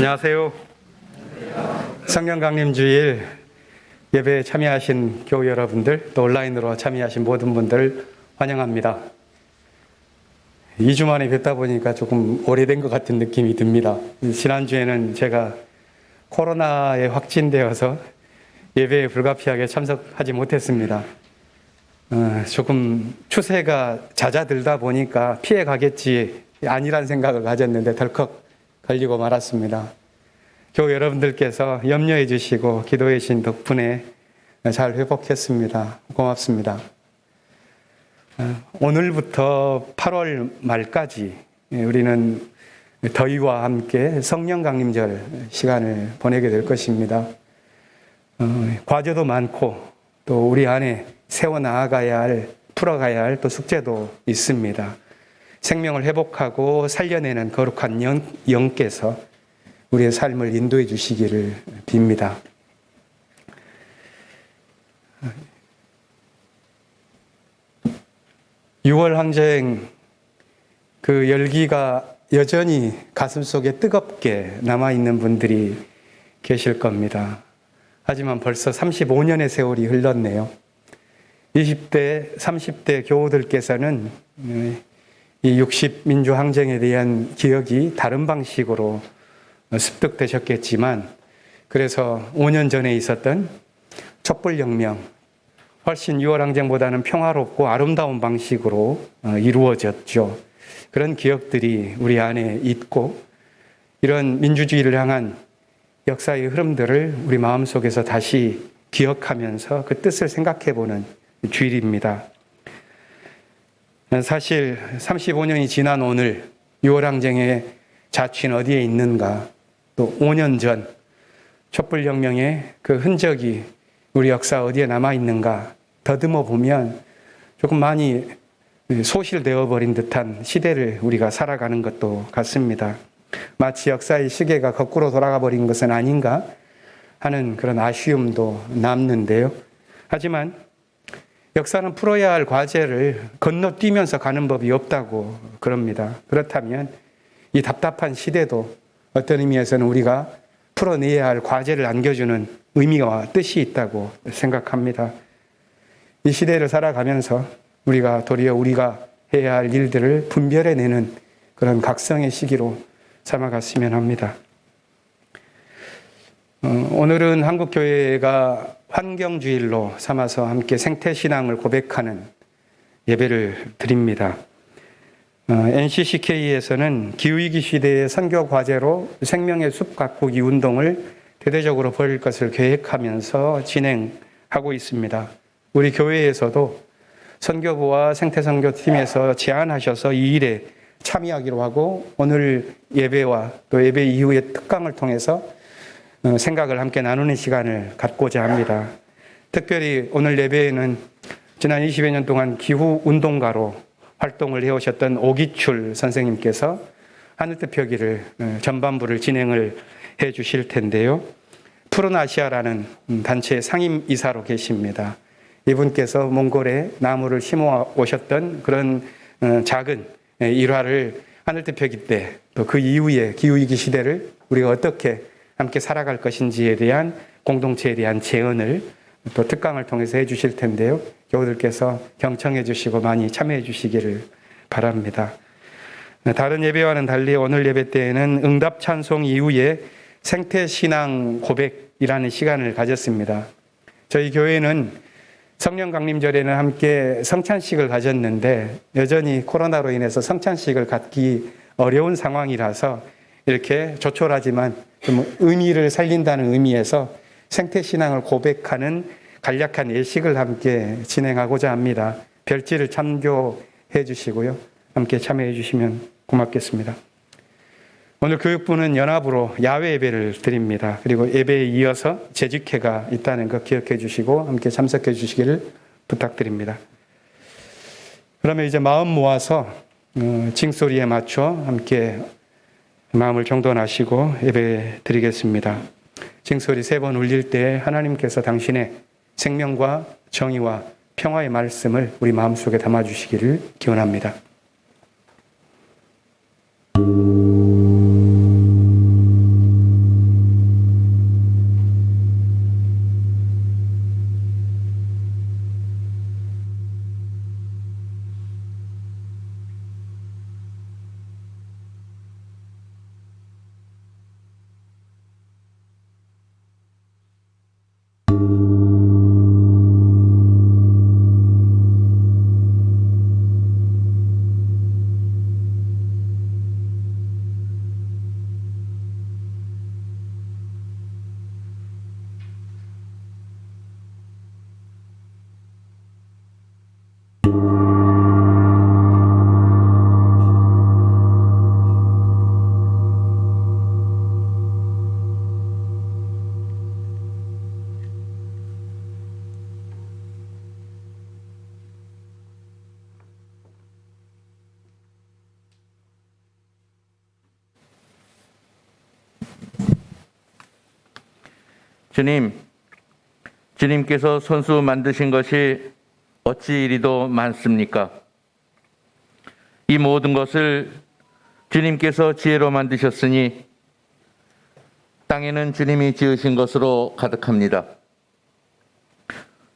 안녕하세요. 성령 강림주일 예배에 참여하신 교우 여러분들, 또 온라인으로 참여하신 모든 분들 환영합니다. 2주 만에 뵙다 보니까 조금 오래된 것 같은 느낌이 듭니다. 지난주에는 제가 코로나에 확진되어서 예배에 불가피하게 참석하지 못했습니다. 조금 추세가 잦아들다 보니까 피해 가겠지 아니란 생각을 가졌는데 덜컥 걸리고 말았습니다. 교우 여러분들께서 염려해 주시고 기도해 주신 덕분에 잘 회복했습니다. 고맙습니다. 오늘부터 8월 말까지 우리는 더위와 함께 성령 강림절 시간을 보내게 될 것입니다. 과제도 많고 또 우리 안에 세워나가야 할, 풀어가야 할 또 숙제도 있습니다. 생명을 회복하고 살려내는 거룩한 영께서 우리의 삶을 인도해 주시기를 빕니다. (6월) 항쟁 그 열기가 여전히 가슴속에 뜨겁게 남아있는 분들이 계실 겁니다. 하지만 벌써 35년의 세월이 흘렀네요. 20대, 30대 교우들께서는 이 60민주 항쟁에 대한 기억이 다른 방식으로 습득되셨겠지만, 그래서 5년 전에 있었던 촛불혁명, 훨씬 6월 항쟁보다는 평화롭고 아름다운 방식으로 이루어졌죠. 그런 기억들이 우리 안에 있고, 이런 민주주의를 향한 역사의 흐름들을 우리 마음속에서 다시 기억하면서 그 뜻을 생각해보는 주일입니다. 사실 35년이 지난 오늘 6월 항쟁의 자취는 어디에 있는가, 또 5년 전 촛불혁명의 그 흔적이 우리 역사 어디에 남아있는가 더듬어 보면 조금 많이 소실되어 버린 듯한 시대를 우리가 살아가는 것도 같습니다. 마치 역사의 시계가 거꾸로 돌아가 버린 것은 아닌가 하는 그런 아쉬움도 남는데요. 하지만 역사는 풀어야 할 과제를 건너뛰면서 가는 법이 없다고 그럽니다. 그렇다면 이 답답한 시대도 어떤 의미에서는 우리가 풀어내야 할 과제를 안겨주는 의미와 뜻이 있다고 생각합니다. 이 시대를 살아가면서 우리가 도리어 우리가 해야 할 일들을 분별해내는 그런 각성의 시기로 삼아갔으면 합니다. 오늘은 한국교회가 환경주일로 삼아서 함께 생태신앙을 고백하는 예배를 드립니다. NCCK에서는 기후위기 시대의 선교 과제로 생명의 숲 가꾸기 운동을 대대적으로 벌일 것을 계획하면서 진행하고 있습니다. 우리 교회에서도 선교부와 생태선교팀에서 제안하셔서 이 일에 참여하기로 하고, 오늘 예배와 또 예배 이후의 특강을 통해서 생각을 함께 나누는 시간을 갖고자 합니다. 특별히 오늘 예배에는 지난 20여 년 동안 기후운동가로 활동을 해오셨던 오기출 선생님께서 하늘뜻 펴기를 전반부를 진행을 해 주실 텐데요. 푸른아시아라는 단체의 상임이사로 계십니다. 이분께서 몽골에 나무를 심어 오셨던 그런 작은 일화를 하늘뜻 펴기 때, 또 그 이후에 기후위기 시대를 우리가 어떻게 함께 살아갈 것인지에 대한 공동체에 대한 제언을 또 특강을 통해서 해 주실 텐데요. 교우들께서 경청해 주시고 많이 참여해 주시기를 바랍니다. 다른 예배와는 달리 오늘 예배 때에는 응답 찬송 이후에 생태신앙 고백이라는 시간을 가졌습니다. 저희 교회는 성령 강림절에는 함께 성찬식을 가졌는데, 여전히 코로나로 인해서 성찬식을 갖기 어려운 상황이라서 이렇게 조촐하지만 좀 의미를 살린다는 의미에서 생태신앙을 고백하는 간략한 예식을 함께 진행하고자 합니다. 별지를 참조해 주시고요. 함께 참여해 주시면 고맙겠습니다. 오늘 교육부는 연합으로 야외 예배를 드립니다. 그리고 예배에 이어서 재직회가 있다는 것 기억해 주시고 함께 참석해 주시기를 부탁드립니다. 그러면 이제 마음 모아서 징소리에 맞춰 함께 마음을 정돈하시고 예배 드리겠습니다. 징소리 3번 울릴 때 하나님께서 당신의 생명과 정의와 평화의 말씀을 우리 마음속에 담아주시기를 기원합니다. 주님, 주님께서 손수 만드신 것이 어찌 이리도 많습니까? 이 모든 것을 주님께서 지혜로 만드셨으니 땅에는 주님이 지으신 것으로 가득합니다.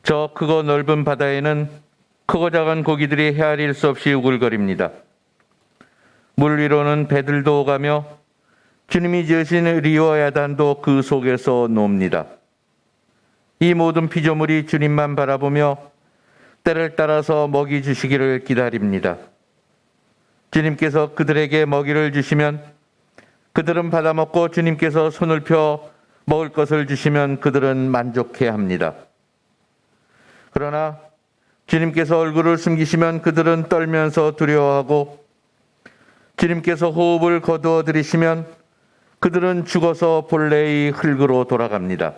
저 크고 넓은 바다에는 크고 작은 고기들이 헤아릴 수 없이 우글거립니다. 물 위로는 배들도 오가며 주님이 지으신 리와 야단도 그 속에서 놉니다. 이 모든 피조물이 주님만 바라보며 때를 따라서 먹이 주시기를 기다립니다. 주님께서 그들에게 먹이를 주시면 그들은 받아먹고 주님께서 손을 펴 먹을 것을 주시면 그들은 만족해합니다. 그러나 주님께서 얼굴을 숨기시면 그들은 떨면서 두려워하고 주님께서 호흡을 거두어 들이시면 그들은 죽어서 본래의 흙으로 돌아갑니다.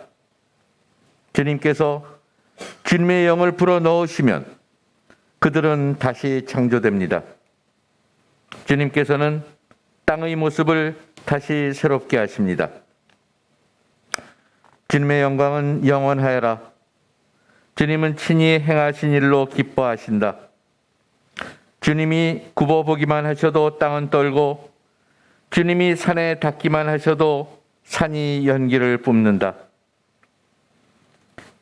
주님께서 주님의 영을 불어넣으시면 그들은 다시 창조됩니다. 주님께서는 땅의 모습을 다시 새롭게 하십니다. 주님의 영광은 영원하여라. 주님은 친히 행하신 일로 기뻐하신다. 주님이 굽어보기만 하셔도 땅은 떨고 주님이 산에 닿기만 하셔도 산이 연기를 뿜는다.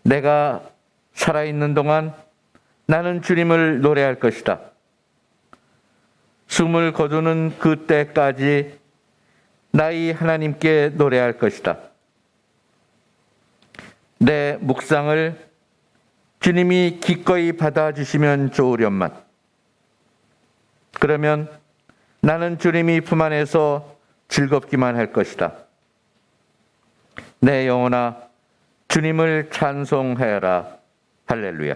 내가 살아있는 동안 나는 주님을 노래할 것이다. 숨을 거두는 그때까지 나의 하나님께 노래할 것이다. 내 묵상을 주님이 기꺼이 받아주시면 좋으련만. 그러면 나는 주님이 품 안에서 즐겁기만 할 것이다. 내 영혼아, 주님을 찬송하여라. 할렐루야.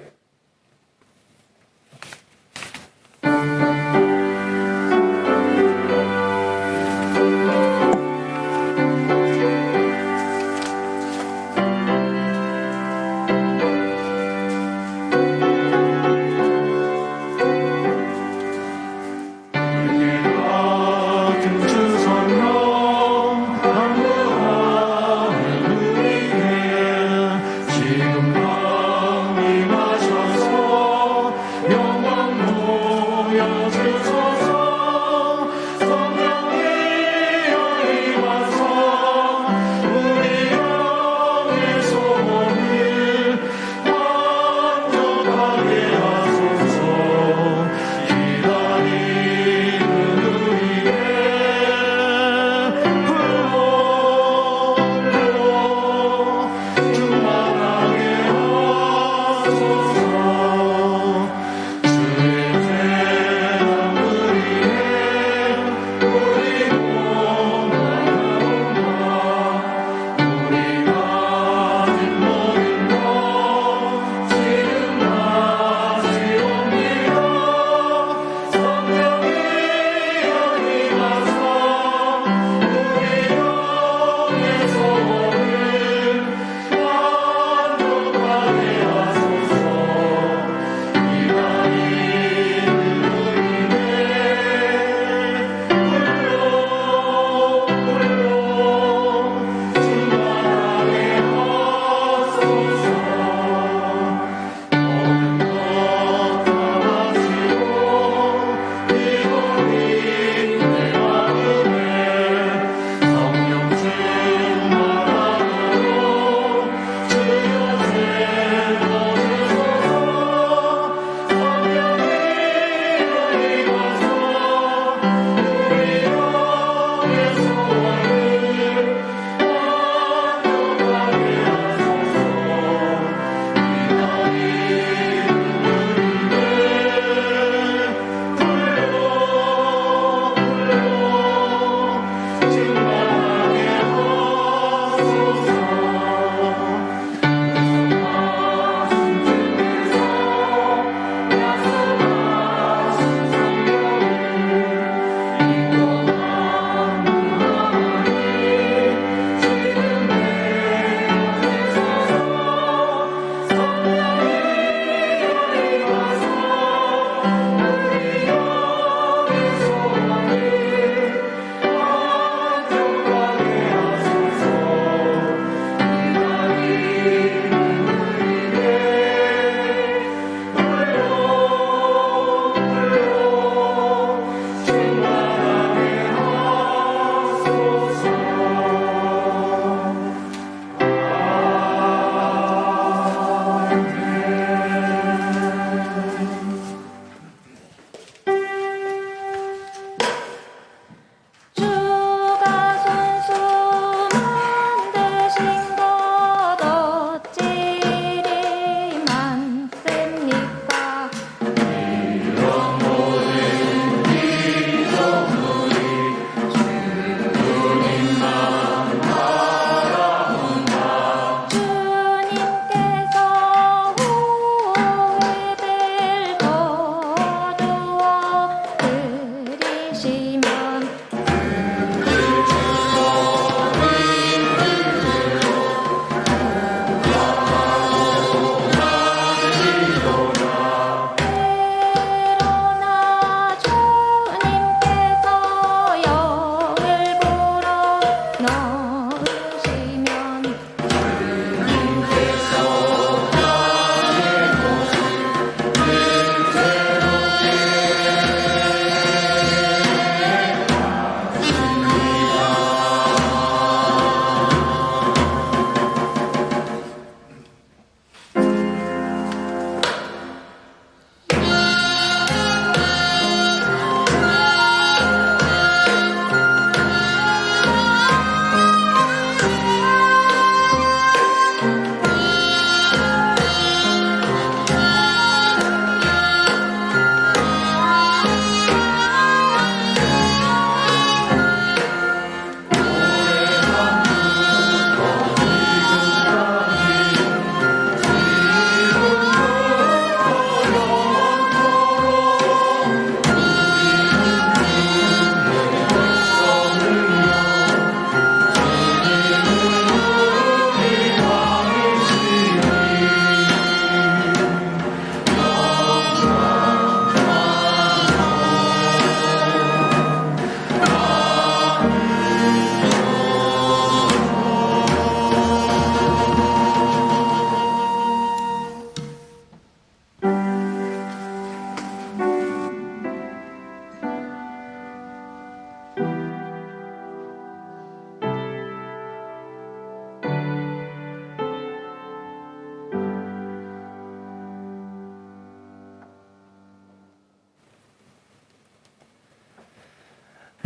지금도 임하셔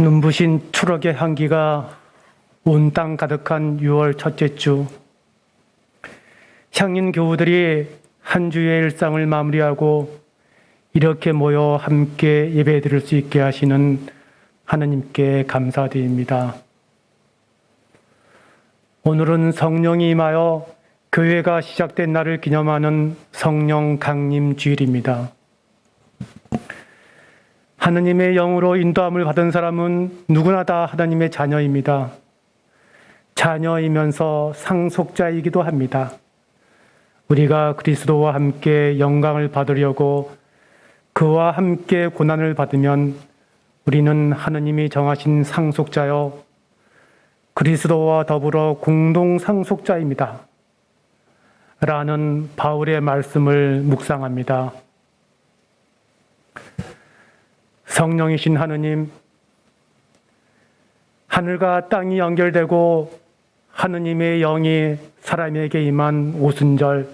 눈부신 추럭의 향기가 온 땅 가득한 6월 첫째 주, 향인 교우들이 한 주의 일상을 마무리하고 이렇게 모여 함께 예배드릴 수 있게 하시는 하나님께 감사드립니다. 오늘은 성령이 임하여 교회가 시작된 날을 기념하는 성령 강림 주일입니다. 하느님의 영으로 인도함을 받은 사람은 누구나 다 하나님의 자녀입니다. 자녀이면서 상속자이기도 합니다. 우리가 그리스도와 함께 영광을 받으려고 그와 함께 고난을 받으면 우리는 하느님이 정하신 상속자여 그리스도와 더불어 공동 상속자입니다. 라는 바울의 말씀을 묵상합니다. 성령이신 하느님, 하늘과 땅이 연결되고 하느님의 영이 사람에게 임한 오순절,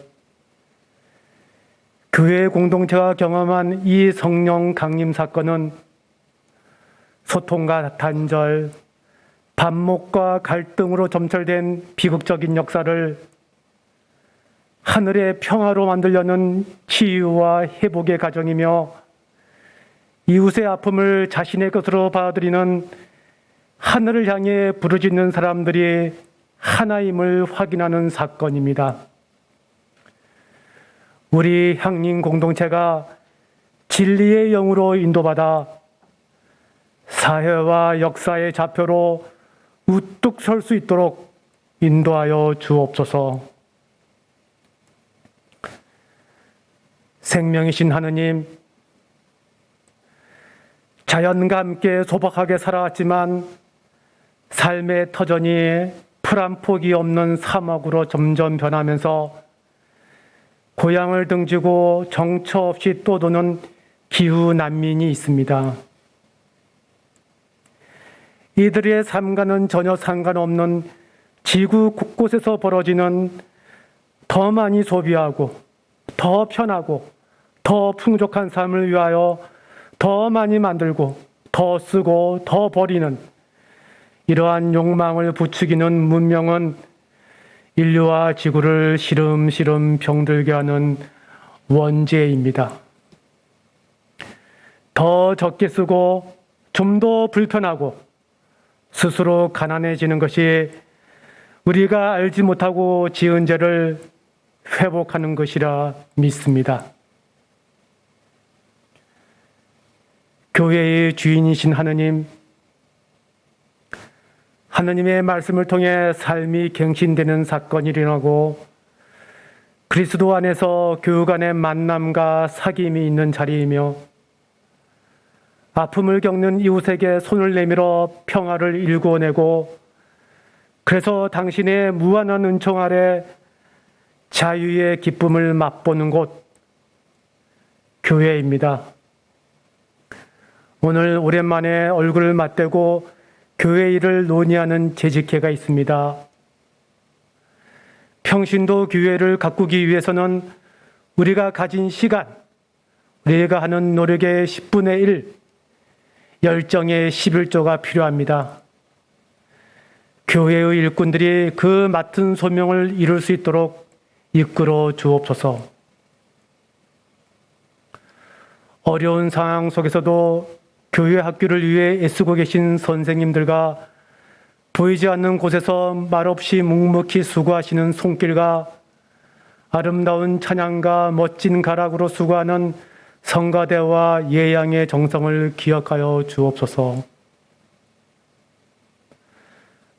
교회 공동체가 경험한 이 성령 강림 사건은 소통과 단절, 반목과 갈등으로 점철된 비극적인 역사를 하늘의 평화로 만들려는 치유와 회복의 과정이며 이웃의 아픔을 자신의 것으로 받아들이는 하늘을 향해 부르짖는 사람들이 하나임을 확인하는 사건입니다. 우리 향림 공동체가 진리의 영으로 인도받아 사회와 역사의 좌표로 우뚝 설 수 있도록 인도하여 주옵소서. 생명이신 하느님, 자연과 함께 소박하게 살아왔지만 삶의 터전이 풀 한 폭이 없는 사막으로 점점 변하면서 고향을 등지고 정처 없이 떠도는 기후 난민이 있습니다. 이들의 삶과는 전혀 상관없는 지구 곳곳에서 벌어지는 더 많이 소비하고 더 편하고 더 풍족한 삶을 위하여 더 많이 만들고 더 쓰고 더 버리는 이러한 욕망을 부추기는 문명은 인류와 지구를 시름시름 병들게 하는 원죄입니다. 더 적게 쓰고 좀 더 불편하고 스스로 가난해지는 것이 우리가 알지 못하고 지은 죄를 회복하는 것이라 믿습니다. 교회의 주인이신 하느님, 하느님의 말씀을 통해 삶이 갱신되는 사건이 일어나고 그리스도 안에서 교우 간의 만남과 사귐이 있는 자리이며 아픔을 겪는 이웃에게 손을 내밀어 평화를 일구어내고 그래서 당신의 무한한 은총 아래 자유의 기쁨을 맛보는 곳, 교회입니다. 오늘 오랜만에 얼굴을 맞대고 교회 일을 논의하는 재직회가 있습니다. 평신도 교회를 가꾸기 위해서는 우리가 가진 시간, 우리가 하는 노력의 10분의 1, 열정의 11조가 필요합니다. 교회의 일꾼들이 그 맡은 소명을 이룰 수 있도록 이끌어 주옵소서. 어려운 상황 속에서도 교회 학교를 위해 애쓰고 계신 선생님들과 보이지 않는 곳에서 말없이 묵묵히 수고하시는 손길과 아름다운 찬양과 멋진 가락으로 수고하는 성가대와 예양의 정성을 기억하여 주옵소서.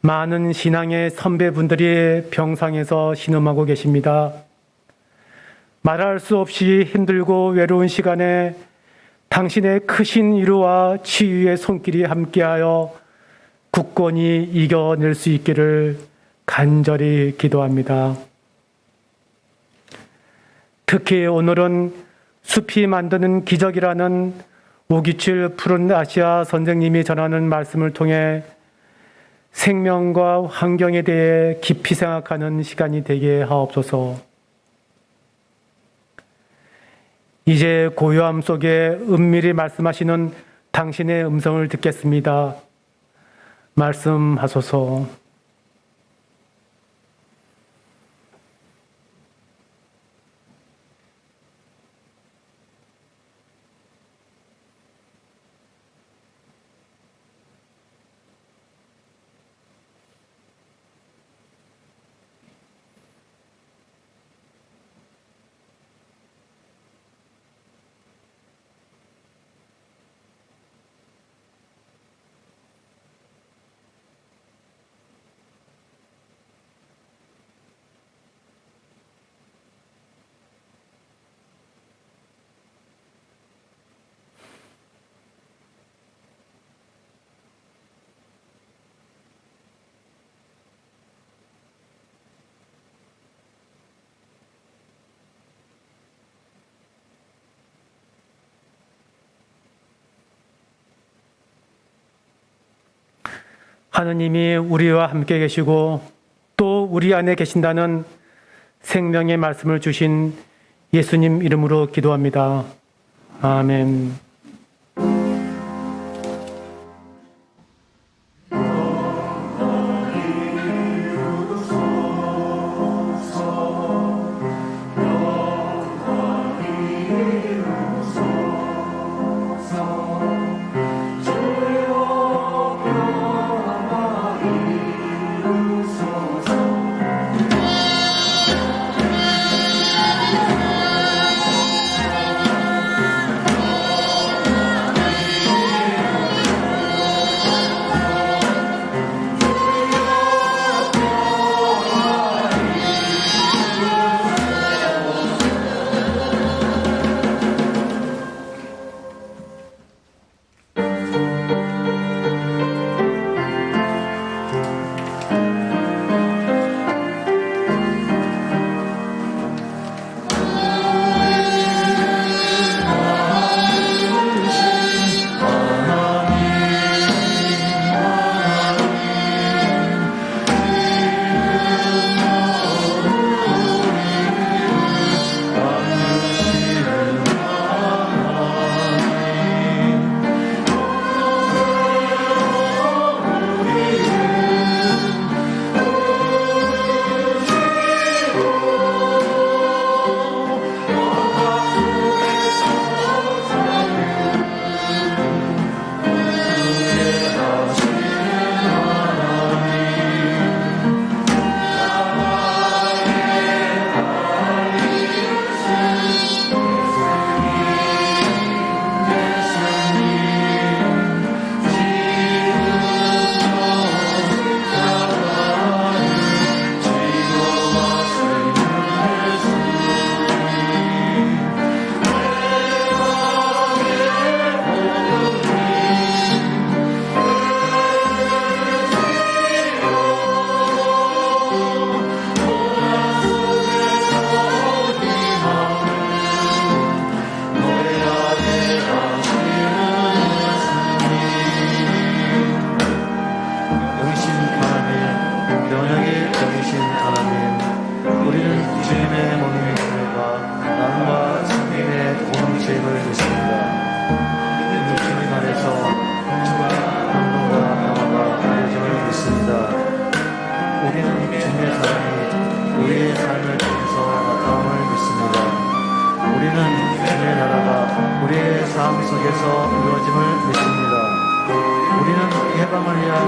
많은 신앙의 선배분들이 병상에서 신음하고 계십니다. 말할 수 없이 힘들고 외로운 시간에 당신의 크신 위로와 치유의 손길이 함께하여 굳건히 이겨낼 수 있기를 간절히 기도합니다. 특히 오늘은 숲이 만드는 기적이라는 오기칠 푸른 아시아 선생님이 전하는 말씀을 통해 생명과 환경에 대해 깊이 생각하는 시간이 되게 하옵소서. 이제 고요함 속에 은밀히 말씀하시는 당신의 음성을 듣겠습니다. 말씀하소서. 하느님이 우리와 함께 계시고 또 우리 안에 계신다는 생명의 말씀을 주신 예수님 이름으로 기도합니다. 아멘.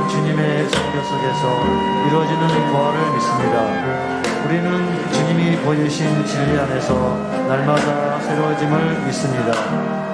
주님의 성교 속에서 이루어지는 부활을 믿습니다. 우리는 주님이 보여주신 진리 안에서 날마다 새로워짐을 믿습니다.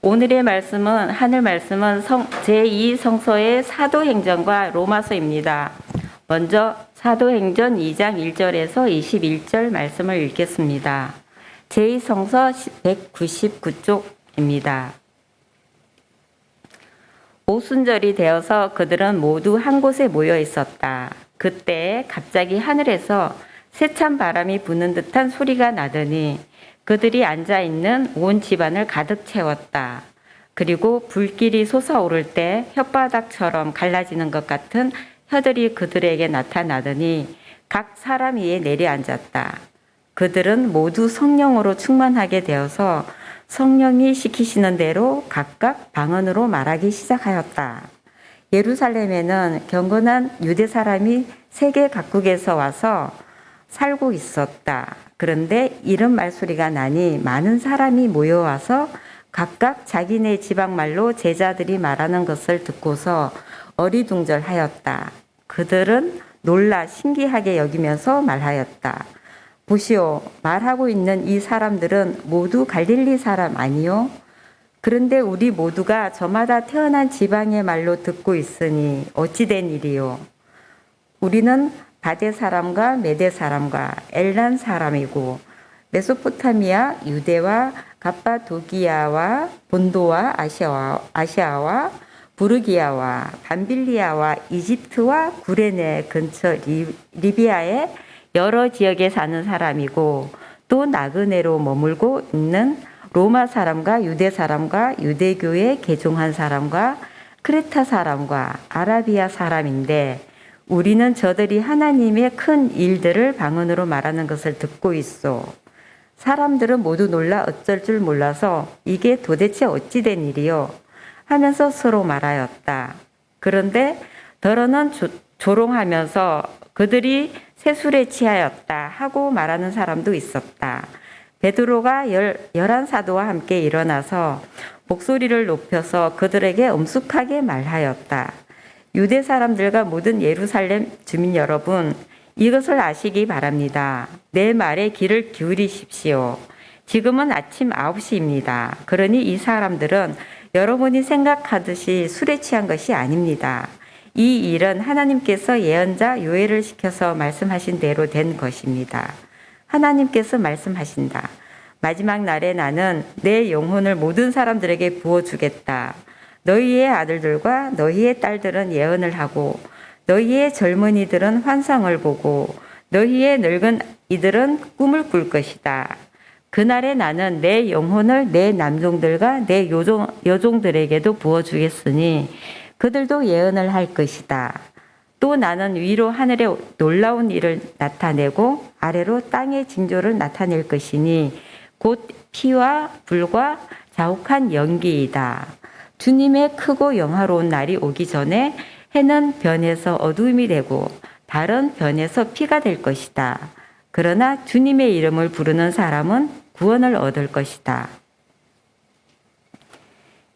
오늘의 말씀은 하늘 말씀은 제2성서의 사도행전과 로마서입니다. 먼저 사도행전 2장 1절에서 21절 말씀을 읽겠습니다. 제2성서 199쪽입니다. 오순절이 되어서 그들은 모두 한 곳에 모여 있었다. 그때 갑자기 하늘에서 세찬 바람이 부는 듯한 소리가 나더니 그들이 앉아 있는 온 집안을 가득 채웠다. 그리고 불길이 솟아오를 때 혓바닥처럼 갈라지는 것 같은 혀들이 그들에게 나타나더니 각 사람 위에 내려앉았다. 그들은 모두 성령으로 충만하게 되어서 성령이 시키시는 대로 각각 방언으로 말하기 시작하였다. 예루살렘에는 경건한 유대 사람이 세계 각국에서 와서 살고 있었다. 그런데 이런 말소리가 나니 많은 사람이 모여와서 각각 자기네 지방말로 제자들이 말하는 것을 듣고서 어리둥절하였다. 그들은 놀라 신기하게 여기면서 말하였다. 보시오, 말하고 있는 이 사람들은 모두 갈릴리 사람 아니요? 그런데 우리 모두가 저마다 태어난 지방의 말로 듣고 있으니 어찌 된 일이요? 우리는 바데 사람과 메데 사람과 엘란 사람이고 메소포타미아, 유대와 갑바도기아와 본도와 아시아와 부르기아와 밤빌리아와 이집트와 구레네 근처 리비아의 여러 지역에 사는 사람이고 또 나그네로 머물고 있는 로마 사람과 유대 사람과 유대교에 개종한 사람과 크레타 사람과 아라비아 사람인데 우리는 저들이 하나님의 큰 일들을 방언으로 말하는 것을 듣고 있어. 사람들은 모두 놀라 어쩔 줄 몰라서 이게 도대체 어찌 된 일이요? 하면서 서로 말하였다. 그런데 더러는 조롱하면서 그들이 세술에 취하였다 하고 말하는 사람도 있었다. 베드로가 11사도와 함께 일어나서 목소리를 높여서 그들에게 엄숙하게 말하였다. 유대 사람들과 모든 예루살렘 주민 여러분, 이것을 아시기 바랍니다. 내 말에 귀를 기울이십시오. 지금은 아침 9시입니다. 그러니 이 사람들은 여러분이 생각하듯이 술에 취한 것이 아닙니다. 이 일은 하나님께서 예언자 요엘을 시켜서 말씀하신 대로 된 것입니다. 하나님께서 말씀하신다. 마지막 날에 나는 내 영혼을 모든 사람들에게 부어주겠다. 너희의 아들들과 너희의 딸들은 예언을 하고 너희의 젊은이들은 환상을 보고 너희의 늙은 이들은 꿈을 꿀 것이다. 그날에 나는 내 영혼을 내 남종들과 내 여종들에게도 부어주겠으니 그들도 예언을 할 것이다. 또 나는 위로 하늘에 놀라운 일을 나타내고 아래로 땅의 징조를 나타낼 것이니 곧 피와 불과 자욱한 연기이다. 주님의 크고 영화로운 날이 오기 전에 해는 변해서 어두움이 되고 달은 변해서 피가 될 것이다. 그러나 주님의 이름을 부르는 사람은 구원을 얻을 것이다.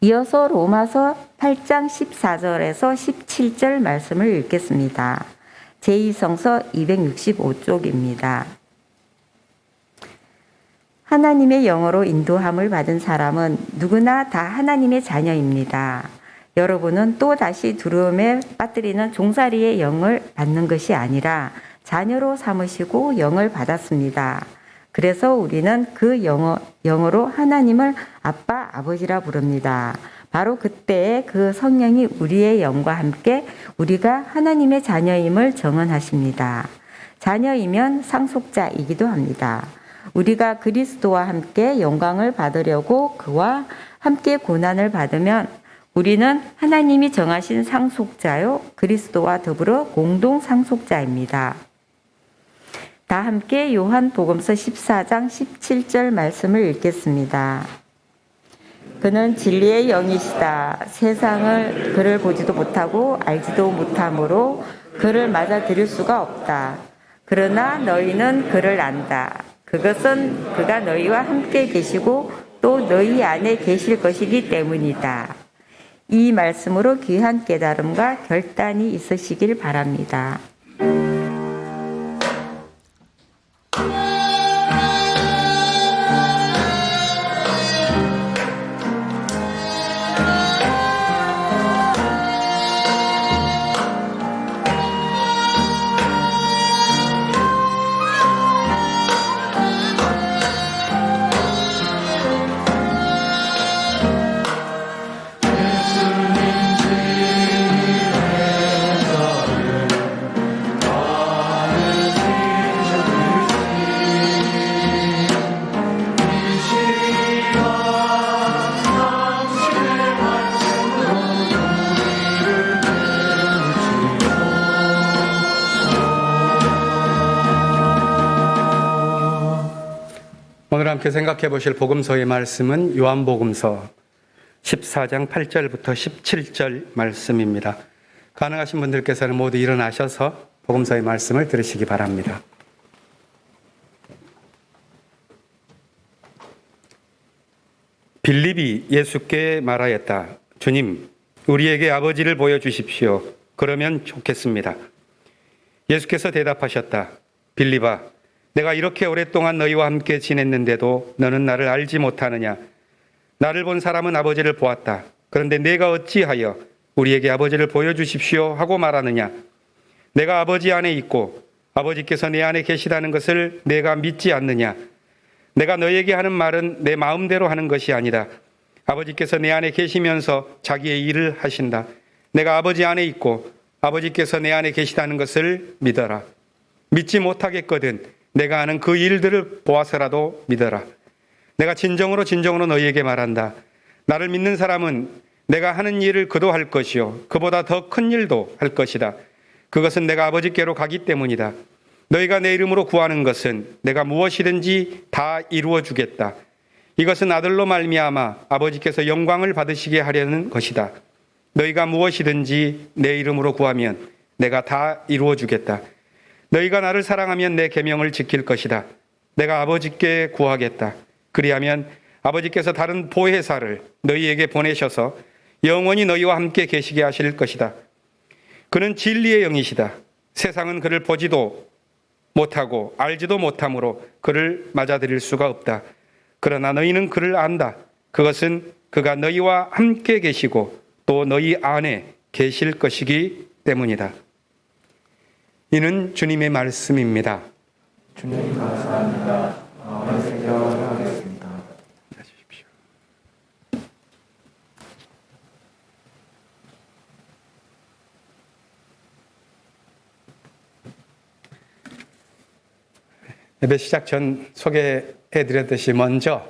이어서 로마서 8장 14절에서 17절 말씀을 읽겠습니다. 제2성서 265쪽입니다. 하나님의 영으로 인도함을 받은 사람은 누구나 다 하나님의 자녀입니다. 여러분은 또 다시 두려움에 빠뜨리는 종살이의 영을 받는 것이 아니라 자녀로 삼으시고 영을 받았습니다. 그래서 우리는 그 영으로 하나님을 아빠, 아버지라 부릅니다. 바로 그때 그 성령이 우리의 영과 함께 우리가 하나님의 자녀임을 정언하십니다. 자녀이면 상속자이기도 합니다. 우리가 그리스도와 함께 영광을 받으려고 그와 함께 고난을 받으면 우리는 하나님이 정하신 상속자요 그리스도와 더불어 공동 상속자입니다. 다 함께 요한복음서 14장 17절 말씀을 읽겠습니다. 그는 진리의 영이시다. 세상을 그를 보지도 못하고 알지도 못하므로 그를 맞아들일 수가 없다. 그러나 너희는 그를 안다. 그것은 그가 너희와 함께 계시고 또 너희 안에 계실 것이기 때문이다. 이 말씀으로 귀한 깨달음과 결단이 있으시길 바랍니다. 오늘 함께 생각해 보실 복음서의 말씀은 요한복음서 14장 8절부터 17절 말씀입니다. 가능하신 분들께서는 모두 일어나셔서 복음서의 말씀을 들으시기 바랍니다. 빌립이 예수께 말하였다. 주님, 우리에게 아버지를 보여주십시오. 그러면 좋겠습니다. 예수께서 대답하셨다. 빌립아, 내가 이렇게 오랫동안 너희와 함께 지냈는데도 너는 나를 알지 못하느냐? 나를 본 사람은 아버지를 보았다. 그런데 내가 어찌하여 우리에게 아버지를 보여주십시오 하고 말하느냐? 내가 아버지 안에 있고 아버지께서 내 안에 계시다는 것을 내가 믿지 않느냐? 내가 너에게 하는 말은 내 마음대로 하는 것이 아니다. 아버지께서 내 안에 계시면서 자기의 일을 하신다. 내가 아버지 안에 있고 아버지께서 내 안에 계시다는 것을 믿어라. 믿지 못하겠거든 내가 하는 그 일들을 보아서라도 믿어라. 내가 진정으로 너희에게 말한다. 나를 믿는 사람은 내가 하는 일을 그도 할 것이요 그보다 더 큰 일도 할 것이다. 그것은 내가 아버지께로 가기 때문이다. 너희가 내 이름으로 구하는 것은 내가 무엇이든지 다 이루어 주겠다. 이것은 아들로 말미암아 아버지께서 영광을 받으시게 하려는 것이다. 너희가 무엇이든지 내 이름으로 구하면 내가 다 이루어 주겠다. 너희가 나를 사랑하면 내 계명을 지킬 것이다. 내가 아버지께 구하겠다. 그리하면 아버지께서 다른 보혜사를 너희에게 보내셔서 영원히 너희와 함께 계시게 하실 것이다. 그는 진리의 영이시다. 세상은 그를 보지도 못하고 알지도 못하므로 그를 맞아들일 수가 없다. 그러나 너희는 그를 안다. 그것은 그가 너희와 함께 계시고 또 너희 안에 계실 것이기 때문이다. 이는 주님의 말씀입니다. 주님 감사합니다. 마음의 생각을 하겠습니다. 하십시오. 예배 시작 전 소개해드렸듯이 먼저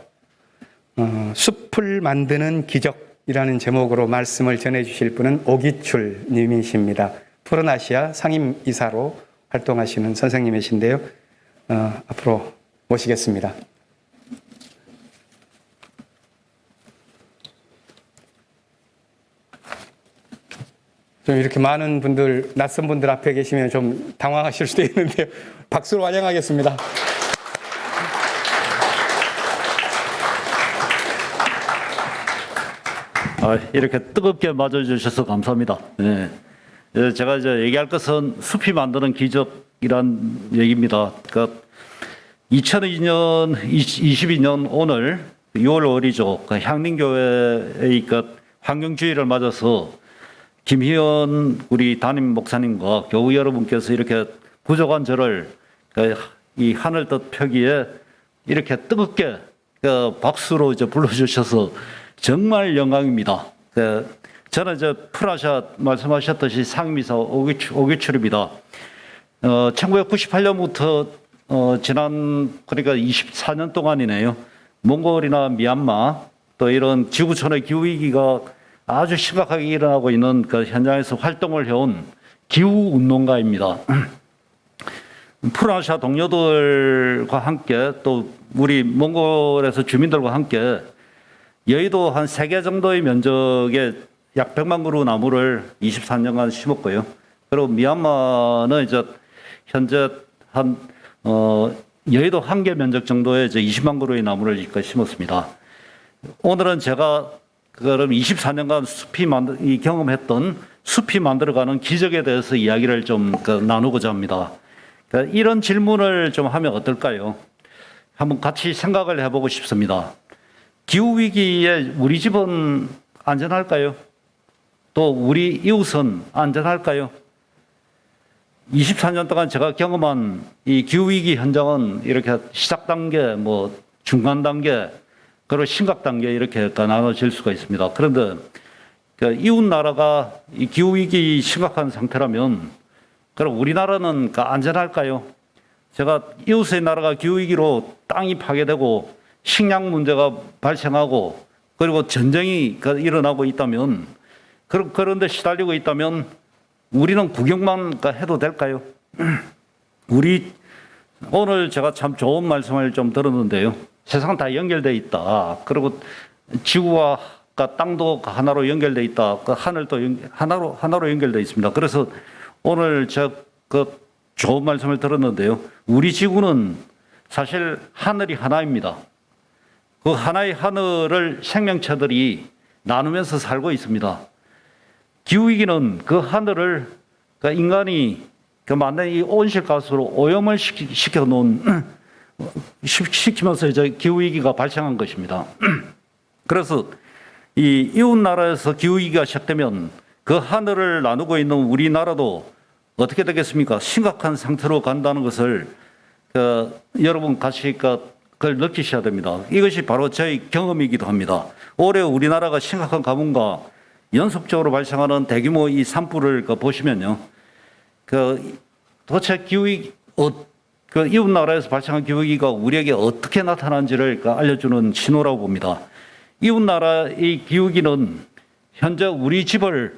숲을 만드는 기적이라는 제목으로 말씀을 전해주실 분은 오기출 님이십니다. 푸른아시아 상임이사로 활동하시는 선생님이신데요. 앞으로 모시겠습니다. 좀 이렇게 많은 분들, 낯선 분들 앞에 계시면 좀 당황하실 수도 있는데요. 박수로 환영하겠습니다. 이렇게 뜨겁게 맞아주셔서 감사합니다. 네. 제가 이제 얘기할 것은 숲이 만드는 기적이란 얘기입니다. 그러니까 2022년, 22년 오늘 6월 5일이죠. 그 향림교회의 그 환경주의를 맞아서 김희연 우리 담임 목사님과 교우 여러분께서 이렇게 부족한 저를 이 하늘 뜻 펴기에 이렇게 뜨겁게 박수로 이제 불러주셔서 정말 영광입니다. 저는 이제 프라샤 말씀하셨듯이 상임이사 오기출입니다. 1998년부터 지난 그러니까 24년 동안이네요. 몽골이나 미얀마 또 이런 지구촌의 기후 위기가 아주 심각하게 일어나고 있는 그 현장에서 활동을 해온 기후 운동가입니다. 프라샤 동료들과 함께 또 우리 몽골에서 주민들과 함께 여의도 한 3개 정도의 면적에 약 100만 그루 나무를 23년간 심었고요. 그리고 미얀마는 이제 현재 한 여의도 1개 면적 정도의 이제 20만 그루의 나무를 심었습니다. 오늘은 제가 그럼 24년간 숲이 경험했던 숲이 만들어가는 기적에 대해서 이야기를 좀 나누고자 합니다. 그러니까 이런 질문을 좀 하면 어떨까요? 한번 같이 생각을 해보고 싶습니다. 기후 위기에 우리 집은 안전할까요? 또 우리 이웃은 안전할까요? 24년 동안 제가 경험한 이 기후 위기 현장은 이렇게 시작 단계, 뭐 중간 단계, 그리고 심각 단계 이렇게 나눠질 수가 있습니다. 그런데 이웃 나라가 이 기후 위기 심각한 상태라면 그럼 우리나라는 안전할까요? 제가 이웃의 나라가 기후 위기로 땅이 파괴되고 식량 문제가 발생하고 그리고 전쟁이 일어나고 있다면 그런데 시달리고 있다면 우리는 구경만 해도 될까요? 오늘 제가 참 좋은 말씀을 좀 들었는데요. 세상은 다 연결돼 있다. 그리고 지구와 땅도 하나로 연결돼 있다. 그 하늘도 하나로 연결돼 있습니다. 그래서 오늘 그 좋은 말씀을 들었는데요. 우리 지구는 사실 하늘이 하나입니다. 그 하나의 하늘을 생명체들이 나누면서 살고 있습니다. 기후위기는 그 하늘을 인간이 만든 이 온실가스로 오염을 시키면서 이제 기후위기가 발생한 것입니다. 그래서 이 이웃나라에서 기후위기가 시작되면 그 하늘을 나누고 있는 우리나라도 어떻게 되겠습니까? 심각한 상태로 간다는 것을 여러분 같이 그걸 느끼셔야 됩니다. 이것이 바로 저희 경험이기도 합니다. 올해 우리나라가 심각한 가뭄과 연속적으로 발생하는 대규모 이 산불을 보시면요. 도대체 기후위기, 이웃 나라에서 발생한 기후위기가 우리에게 어떻게 나타나는지를 알려주는 신호라고 봅니다. 이웃 나라의 기후위기는 현재 우리 집을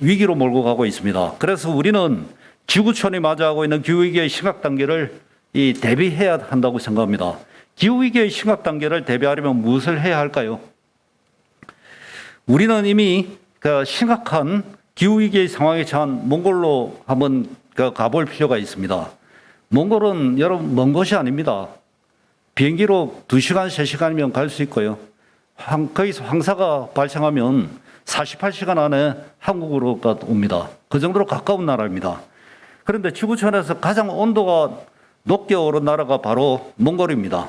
위기로 몰고 가고 있습니다. 그래서 우리는 지구촌이 맞이하고 있는 기후위기의 심각 단계를 대비해야 한다고 생각합니다. 기후위기의 심각 단계를 대비하려면 무엇을 해야 할까요? 우리는 이미 심각한 기후위기의 상황에 처한 몽골로 한번 가볼 필요가 있습니다. 몽골은 여러분 먼 곳이 아닙니다. 비행기로 2시간, 3시간이면 갈 수 있고요. 거기서 황사가 발생하면 48시간 안에 한국으로 옵니다. 그 정도로 가까운 나라입니다. 그런데 지구촌에서 가장 온도가 높게 오른 나라가 바로 몽골입니다.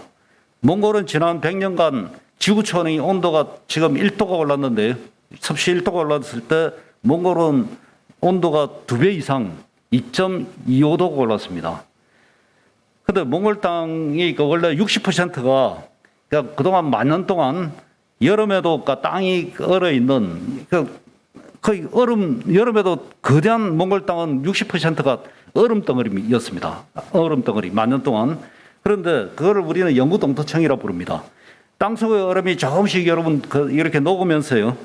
몽골은 지난 100년간 지구촌의 온도가 지금 1도가 올랐는데 섭씨 1도가 올랐을 때 몽골은 온도가 2배 이상 2.25도가 올랐습니다. 그런데 몽골 땅이 원래 60%가 그동안 만 년 동안 여름에도 땅이 얼어 있는 거의 여름에도 거대한 몽골 땅은 60%가 얼음 덩어리였습니다. 얼음 덩어리 만 년 동안. 그런데 그거를 우리는 영구 동토층이라고 부릅니다. 땅속의 얼음이 조금씩 여러분 이렇게 녹으면서요.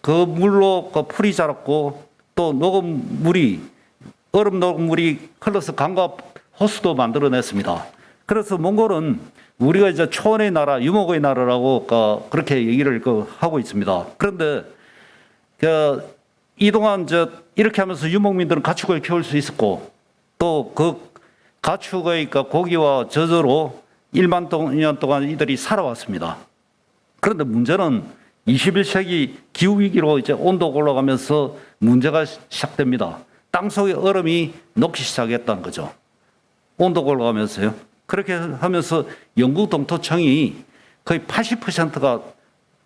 그 물로 풀이 자랐고 또 녹은 물이 얼음 녹은 물이 흘러서 강과 호수도 만들어냈습니다. 그래서 몽골은 우리가 이제 초원의 나라, 유목의 나라라고 그렇게 얘기를 하고 있습니다. 그런데 이동안 이렇게 하면서 유목민들은 가축을 키울 수 있었고 또 그 가축의 고기와 젖으로 1만 년 동안 이들이 살아왔습니다. 그런데 문제는 21세기 기후위기로 이제 온도가 올라가면서 문제가 시작됩니다. 땅속의 얼음이 녹기 시작했다는 거죠. 온도가 올라가면서요. 그렇게 하면서 영국 동토층이 거의 80%가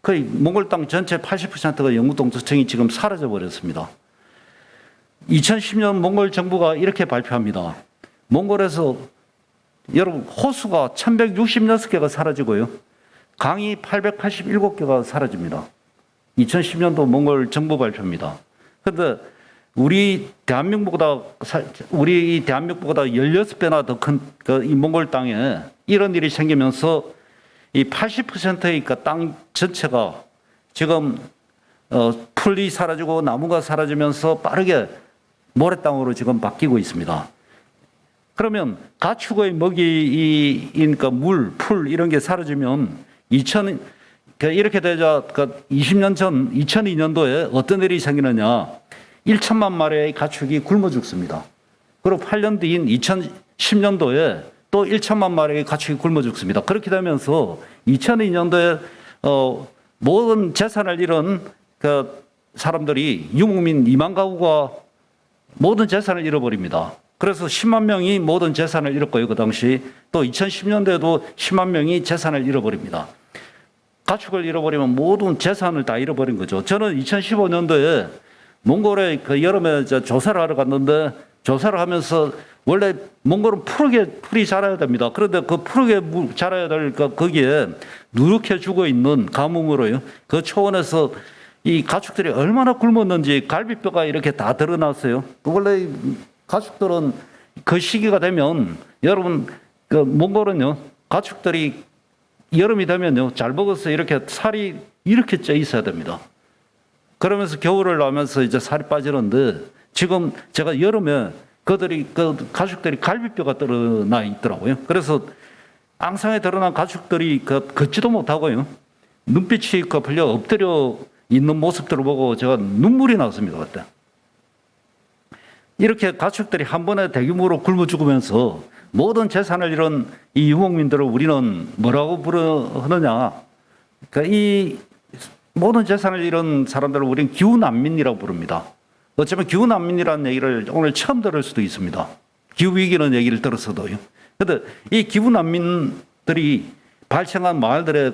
거의 몽골 땅 전체 80%가 영국 동토층이 지금 사라져 버렸습니다. 2010년 몽골 정부가 이렇게 발표합니다. 몽골에서 여러분 호수가 1166개가 사라지고요. 강이 887개가 사라집니다. 2010년도 몽골 정부 발표입니다. 그런데 우리 대한민국보다 16배나 더 큰 이 몽골 땅에 이런 일이 생기면서 이 80%의 땅 전체가 지금 풀이 사라지고 나무가 사라지면서 빠르게 모래땅으로 지금 바뀌고 있습니다. 그러면 가축의 먹이인 물, 풀 이런 게 사라지면 이렇게 되자 20년 전 2002년도에 어떤 일이 생기느냐 1천만 마리의 가축이 굶어 죽습니다. 그리고 8년 뒤인 2010년도에 또 1천만 마리의 가축이 굶어 죽습니다. 그렇게 되면서 2002년도에 모든 재산을 잃은 사람들이 유목민 2만 가구가 모든 재산을 잃어버립니다. 그래서 10만 명이 모든 재산을 잃었고요. 그 당시 또 2010년도에도 10만 명이 재산을 잃어버립니다. 가축을 잃어버리면 모든 재산을 다 잃어버린 거죠. 저는 2015년도에 몽골에 여름에 조사를 하러 갔는데 조사를 하면서 원래 몽골은 풀이 자라야 됩니다. 그런데 그 푸르게 자라야 될 거기에 누렇게 죽어 있는 가뭄으로요. 그 초원에서 이 가축들이 얼마나 굶었는지 갈비뼈가 이렇게 다 드러났어요. 원래 가축들은 그 시기가 되면 여러분 몽골은요 가축들이 여름이 되면요 잘 먹어서 이렇게 살이 이렇게 쪄 있어야 됩니다. 그러면서 겨울을 나면서 이제 살이 빠지는데 지금 제가 여름에 가축들이 갈비뼈가 드러나 있더라고요. 그래서 앙상에 드러난 가축들이 걷지도 못하고요. 눈빛이 풀려 엎드려 있는 모습들을 보고 제가 눈물이 났습니다. 그때. 이렇게 가축들이 한 번에 대규모로 굶어 죽으면서 모든 재산을 잃은 이 유목민들을 우리는 뭐라고 부르느냐. 그러니까 이 모든 재산을 잃은 사람들을 우리는 기후난민이라고 부릅니다. 어쩌면 기후난민이라는 얘기를 오늘 처음 들을 수도 있습니다. 기후위기는 얘기를 들었어도요. 그런데 이 기후난민들이 발생한 마을들에,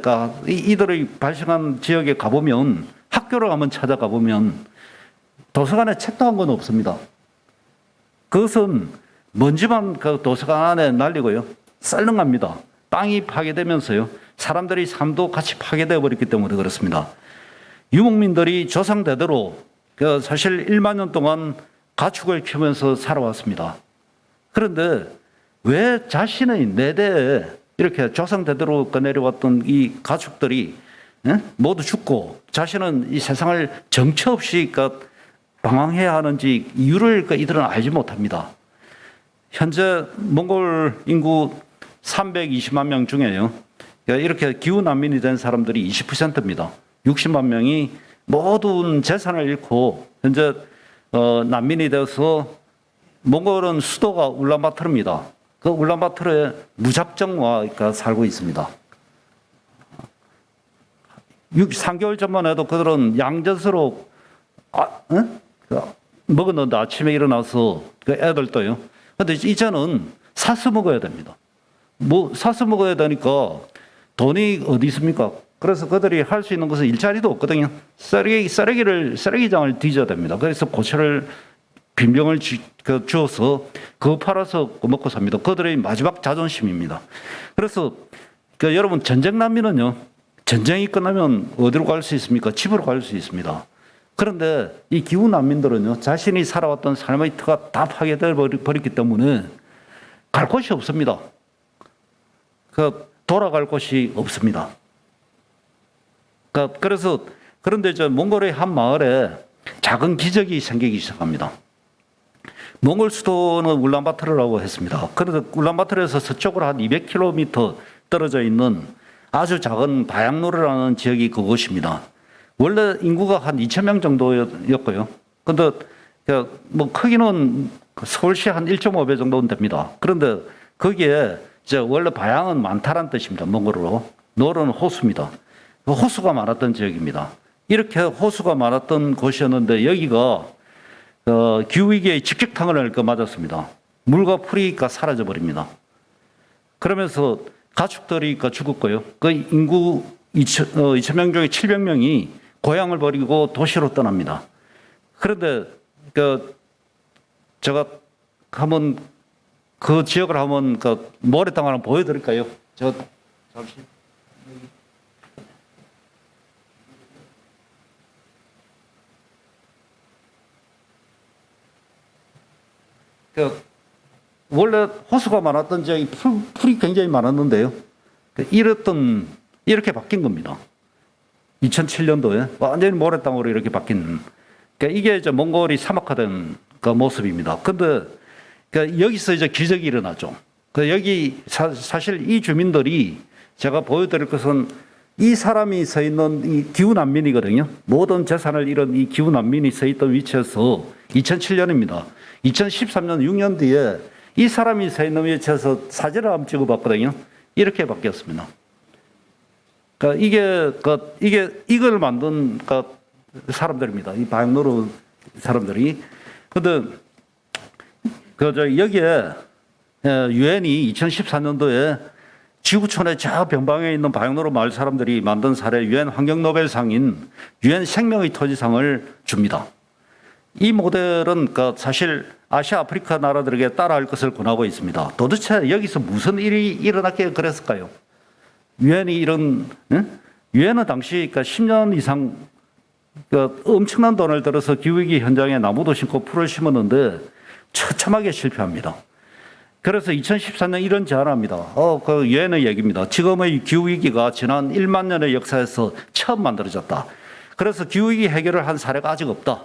이들이 발생한 지역에 가보면, 학교를 한번 찾아가 보면 도서관에 책도 한 권 없습니다. 그것은 먼지만 그 도서관 안에 날리고요. 썰렁합니다. 땅이 파괴되면서요. 사람들의 삶도 같이 파괴되어 버렸기 때문에 그렇습니다. 유목민들이 조상대대로 사실 1만 년 동안 가축을 키우면서 살아왔습니다. 그런데 왜 자신의 내대에 이렇게 조상대대로 내려왔던 이 가축들이 모두 죽고 자신은 이 세상을 정처 없이 방황해야 하는지 이유를 이들은 알지 못합니다. 현재 몽골 인구 320만 명 중에요. 이렇게 기후난민이 된 사람들이 20%입니다. 60만 명이 모든 재산을 잃고 현재 난민이 되어서 몽골은 수도가 울란바토르입니다. 그 울란바토르에 무작정화 살고 있습니다. 3개월 전만 해도 그들은 양젓으로 먹었는데 아침에 일어나서 애들도요. 근데 이제는 사서 먹어야 됩니다. 사서 먹어야 되니까 돈이 어디 있습니까? 그래서 그들이 할 수 있는 것은 일자리도 없거든요. 쓰레기장을 뒤져야 됩니다. 그래서 고철을 빈병을 주어서 그거 팔아서 먹고 삽니다. 그들의 마지막 자존심입니다. 그래서 여러분 전쟁 난민은요. 전쟁이 끝나면 어디로 갈 수 있습니까? 집으로 갈 수 있습니다. 그런데 이 기후 난민들은요. 자신이 살아왔던 삶의 터가 다 파괴되어 버렸기 때문에 갈 곳이 없습니다. 돌아갈 곳이 없습니다. 그래서 그런데 몽골의 한 마을에 작은 기적이 생기기 시작합니다. 몽골 수도는 울란바토르라고 했습니다. 그래서 울란바토르에서 서쪽으로 한 200km 떨어져 있는 아주 작은 바양노르라는 지역이 그곳입니다. 원래 인구가 한 2,000명 정도였고요. 근데 크기는 서울시 한 1.5배 정도는 됩니다. 그런데 거기에 원래 바양은 많다란 뜻입니다. 몽골어로. 노르는 호수입니다. 호수가 많았던 지역입니다. 이렇게 호수가 많았던 곳이었는데 여기가 기후위기의 직격탄을 맞았습니다. 물과 풀이 사라져 버립니다. 그러면서 가축들이 죽었고요. 그 인구 2,000명 중에 700명이 고향을 버리고 도시로 떠납니다. 그런데 제가 한번 그 지역을 한번 모래땅을 한번 보여드릴까요? 제가 잠시. 원래 호수가 많았던 지역이 풀이 굉장히 많았는데요. 이렇게 바뀐 겁니다. 2007년도에 완전히 모래땅으로 이렇게 바뀐. 이게 몽골이 사막화된 그 모습입니다. 근데 여기서 기적이 일어나죠. 여기 사실 이 주민들이 제가 보여드릴 것은 이 사람이 서 있는 이 기후난민이거든요. 모든 재산을 잃은 이 기후난민이 서 있던 위치에서 2007년입니다. 2013년 6년 뒤에 이 사람이 서 있는 위치에서 사진을 한번 찍어봤거든요. 이렇게 바뀌었습니다. 이걸 만든 사람들입니다. 이 바양노르 사람들이. 근데 여기에 유엔이 2014년도에 지구촌의 저 변방에 있는 바양노르 마을 사람들이 만든 사례 유엔 환경 노벨상인 유엔 생명의 토지상을 줍니다. 이 모델은 사실 아시아 아프리카 나라들에게 따라할 것을 권하고 있습니다. 도대체 여기서 무슨 일이 일어났기에 그랬을까요? 유엔은 당시 10년 이상 엄청난 돈을 들어서 기후위기 현장에 나무도 심고 풀을 심었는데 처참하게 실패합니다. 그래서 2014년 이런 제안을 합니다. 유엔의 얘기입니다. 지금의 기후위기가 지난 1만 년의 역사에서 처음 만들어졌다. 그래서 기후위기 해결을 한 사례가 아직 없다.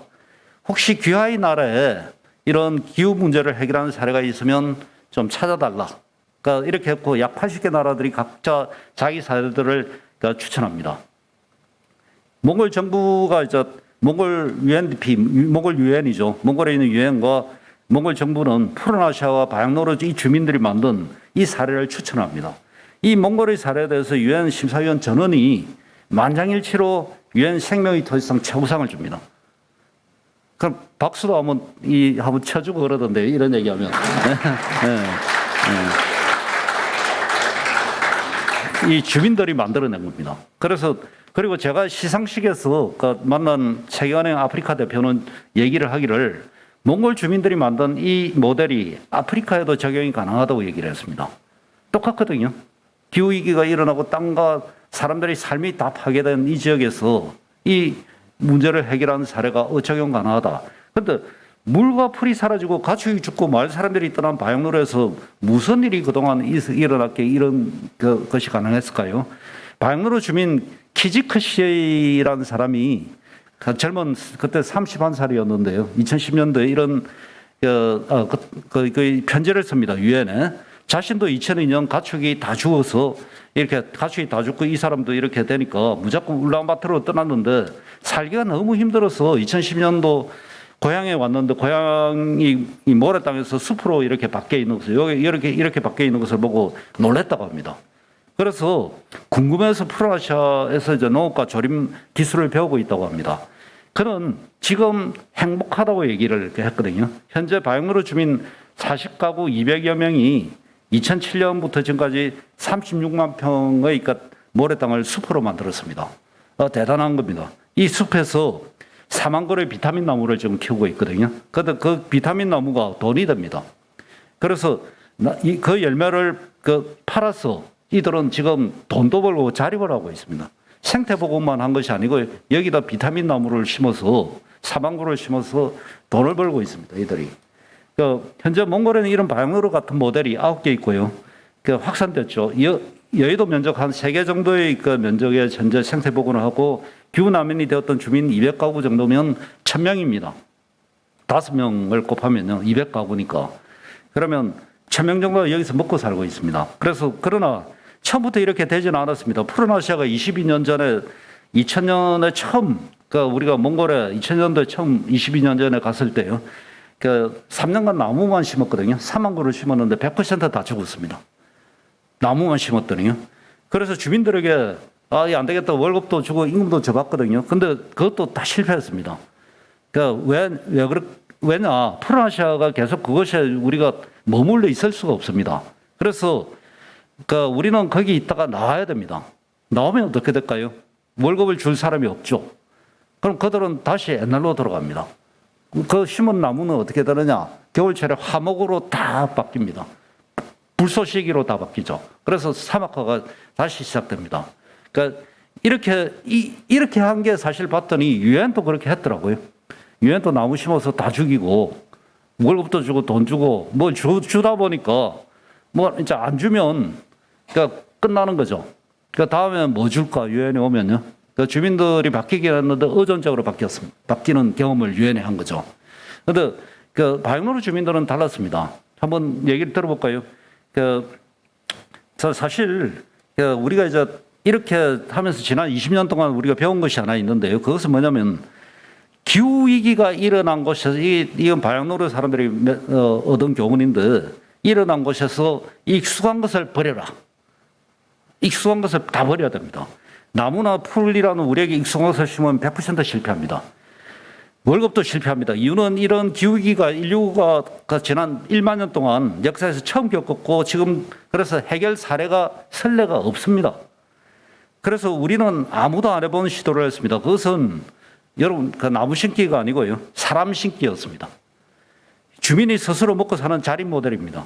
혹시 귀하의 나라에 이런 기후 문제를 해결하는 사례가 있으면 좀 찾아달라. 그러니까 이렇게 했고 약 80개 나라들이 각자 자기 사례들을 추천합니다. 몽골 정부가 이제 몽골 UNDP, 몽골 유엔이죠. 몽골에 있는 유엔과 몽골 정부는 푸른아시아와 바양로르 이 주민들이 만든 이 사례를 추천합니다. 이 몽골의 사례에 대해서 유엔 심사위원 전원이 만장일치로 유엔 생명의 토지상 최우상을 줍니다. 그럼 박수도 한번 쳐주고 그러던데요. 이런 얘기하면. 이 주민들이 만들어낸 겁니다. 그리고 제가 시상식에서 만난 세계은행 아프리카 대표는 얘기를 하기를 몽골 주민들이 만든 이 모델이 아프리카에도 적용이 가능하다고 얘기를 했습니다. 똑같거든요. 기후위기가 일어나고 땅과 사람들의 삶이 다 파괴된 이 지역에서 이 문제를 해결하는 사례가 적용 가능하다. 그런데 물과 풀이 사라지고 가축이 죽고 마을 사람들이 떠난 바양로르에서 무슨 일이 그동안 일어났기에 이런 것이 가능했을까요? 바양로르 주민 키지크 씨라는 사람이 젊은 그때 31살이었는데요. 2010년도에 이런 편지를 씁니다. 유엔에. 자신도 2002년 가축이 다 죽어서 이렇게 가축이 다 죽고 이 사람도 이렇게 되니까 무조건 울란바토르로 떠났는데 살기가 너무 힘들어서 2010년도 고향에 왔는데 고향이 이 모래 땅에서 숲으로 이렇게 밖에 있는 것을 이렇게 밖에 있는 것을 보고 놀랬다고 합니다. 그래서 궁금해서 푸른아시아에서 이제 농업과 조림 기술을 배우고 있다고 합니다. 그는 지금 행복하다고 얘기를 했거든요. 현재 바양로르 주민 40가구 200여 명이 2007년부터 지금까지 36만 평의 모래 땅을 숲으로 만들었습니다. 대단한 겁니다. 이 숲에서 4만 그루의 비타민 나무를 지금 키우고 있거든요. 그런데 그 비타민 나무가 돈이 됩니다. 그래서 그 열매를 팔아서 이들은 지금 돈도 벌고 자립을 하고 있습니다. 생태보건만 한 것이 아니고 여기다 비타민 나무를 심어서 4만 그루를 심어서 돈을 벌고 있습니다. 이들이. 현재 몽골에는 이런 바양로르 같은 모델이 9개 있고요. 확산됐죠. 여의도 면적 한 3개 정도의 면적에 현재 생태보건을 하고 기후난민이 되었던 주민 200가구 정도면 1000명입니다. 5명을 곱하면요. 200가구니까. 그러면 1000명 정도가 여기서 먹고 살고 있습니다. 그러나 처음부터 이렇게 되지는 않았습니다. 푸른아시아가 22년 전에 2000년에 처음 우리가 몽골에 2000년도에 처음 22년 전에 갔을 때요. 3년간 나무만 심었거든요. 4만 그루를 심었는데 100% 다 죽었습니다. 나무만 심었더니요. 그래서 주민들에게 안 되겠다. 월급도 주고 임금도 줘봤거든요. 근데 그것도 다 실패했습니다. 왜냐. 푸른아시아가 계속 그것에 우리가 머물러 있을 수가 없습니다. 그래서 우리는 거기 있다가 나와야 됩니다. 나오면 어떻게 될까요? 월급을 줄 사람이 없죠. 그럼 그들은 다시 옛날로 돌아갑니다. 그 심은 나무는 어떻게 되느냐? 겨울철에 화목으로 다 바뀝니다. 불쏘시개로 다 바뀌죠. 그래서 사막화가 다시 시작됩니다. 그러니까 이렇게 한 게 사실 봤더니 유엔도 그렇게 했더라고요. 유엔도 나무 심어서 다 죽이고 월급도 주고 돈 주고 뭐 주다 보니까 뭐 이제 안 주면 끝나는 거죠. 다음에 뭐 줄까 유엔에 오면요. 주민들이 바뀌긴 했는데 의존적으로 바뀌는 경험을 유엔에 한 거죠. 그런데 바양로르 주민들은 달랐습니다. 한번 얘기를 들어볼까요? 사실 우리가 이제 이렇게 하면서 지난 20년 동안 우리가 배운 것이 하나 있는데요. 그것은 뭐냐면 기후 위기가 일어난 곳에서 이건 바양로르 사람들이 얻은 교훈인데 일어난 곳에서 익숙한 것을 버려라. 익숙한 것을 다 버려야 됩니다. 나무나 풀이라는 우리에게 익숙한 것을 심으면 100% 실패합니다. 월급도 실패합니다. 이유는 이런 기후위기가 인류가 지난 1만 년 동안 역사에서 처음 겪었고 지금 그래서 해결 선례가 없습니다. 그래서 우리는 아무도 안 해본 시도를 했습니다. 그것은 여러분 나무 심기가 아니고요. 사람 심기였습니다. 주민이 스스로 먹고 사는 자립 모델입니다.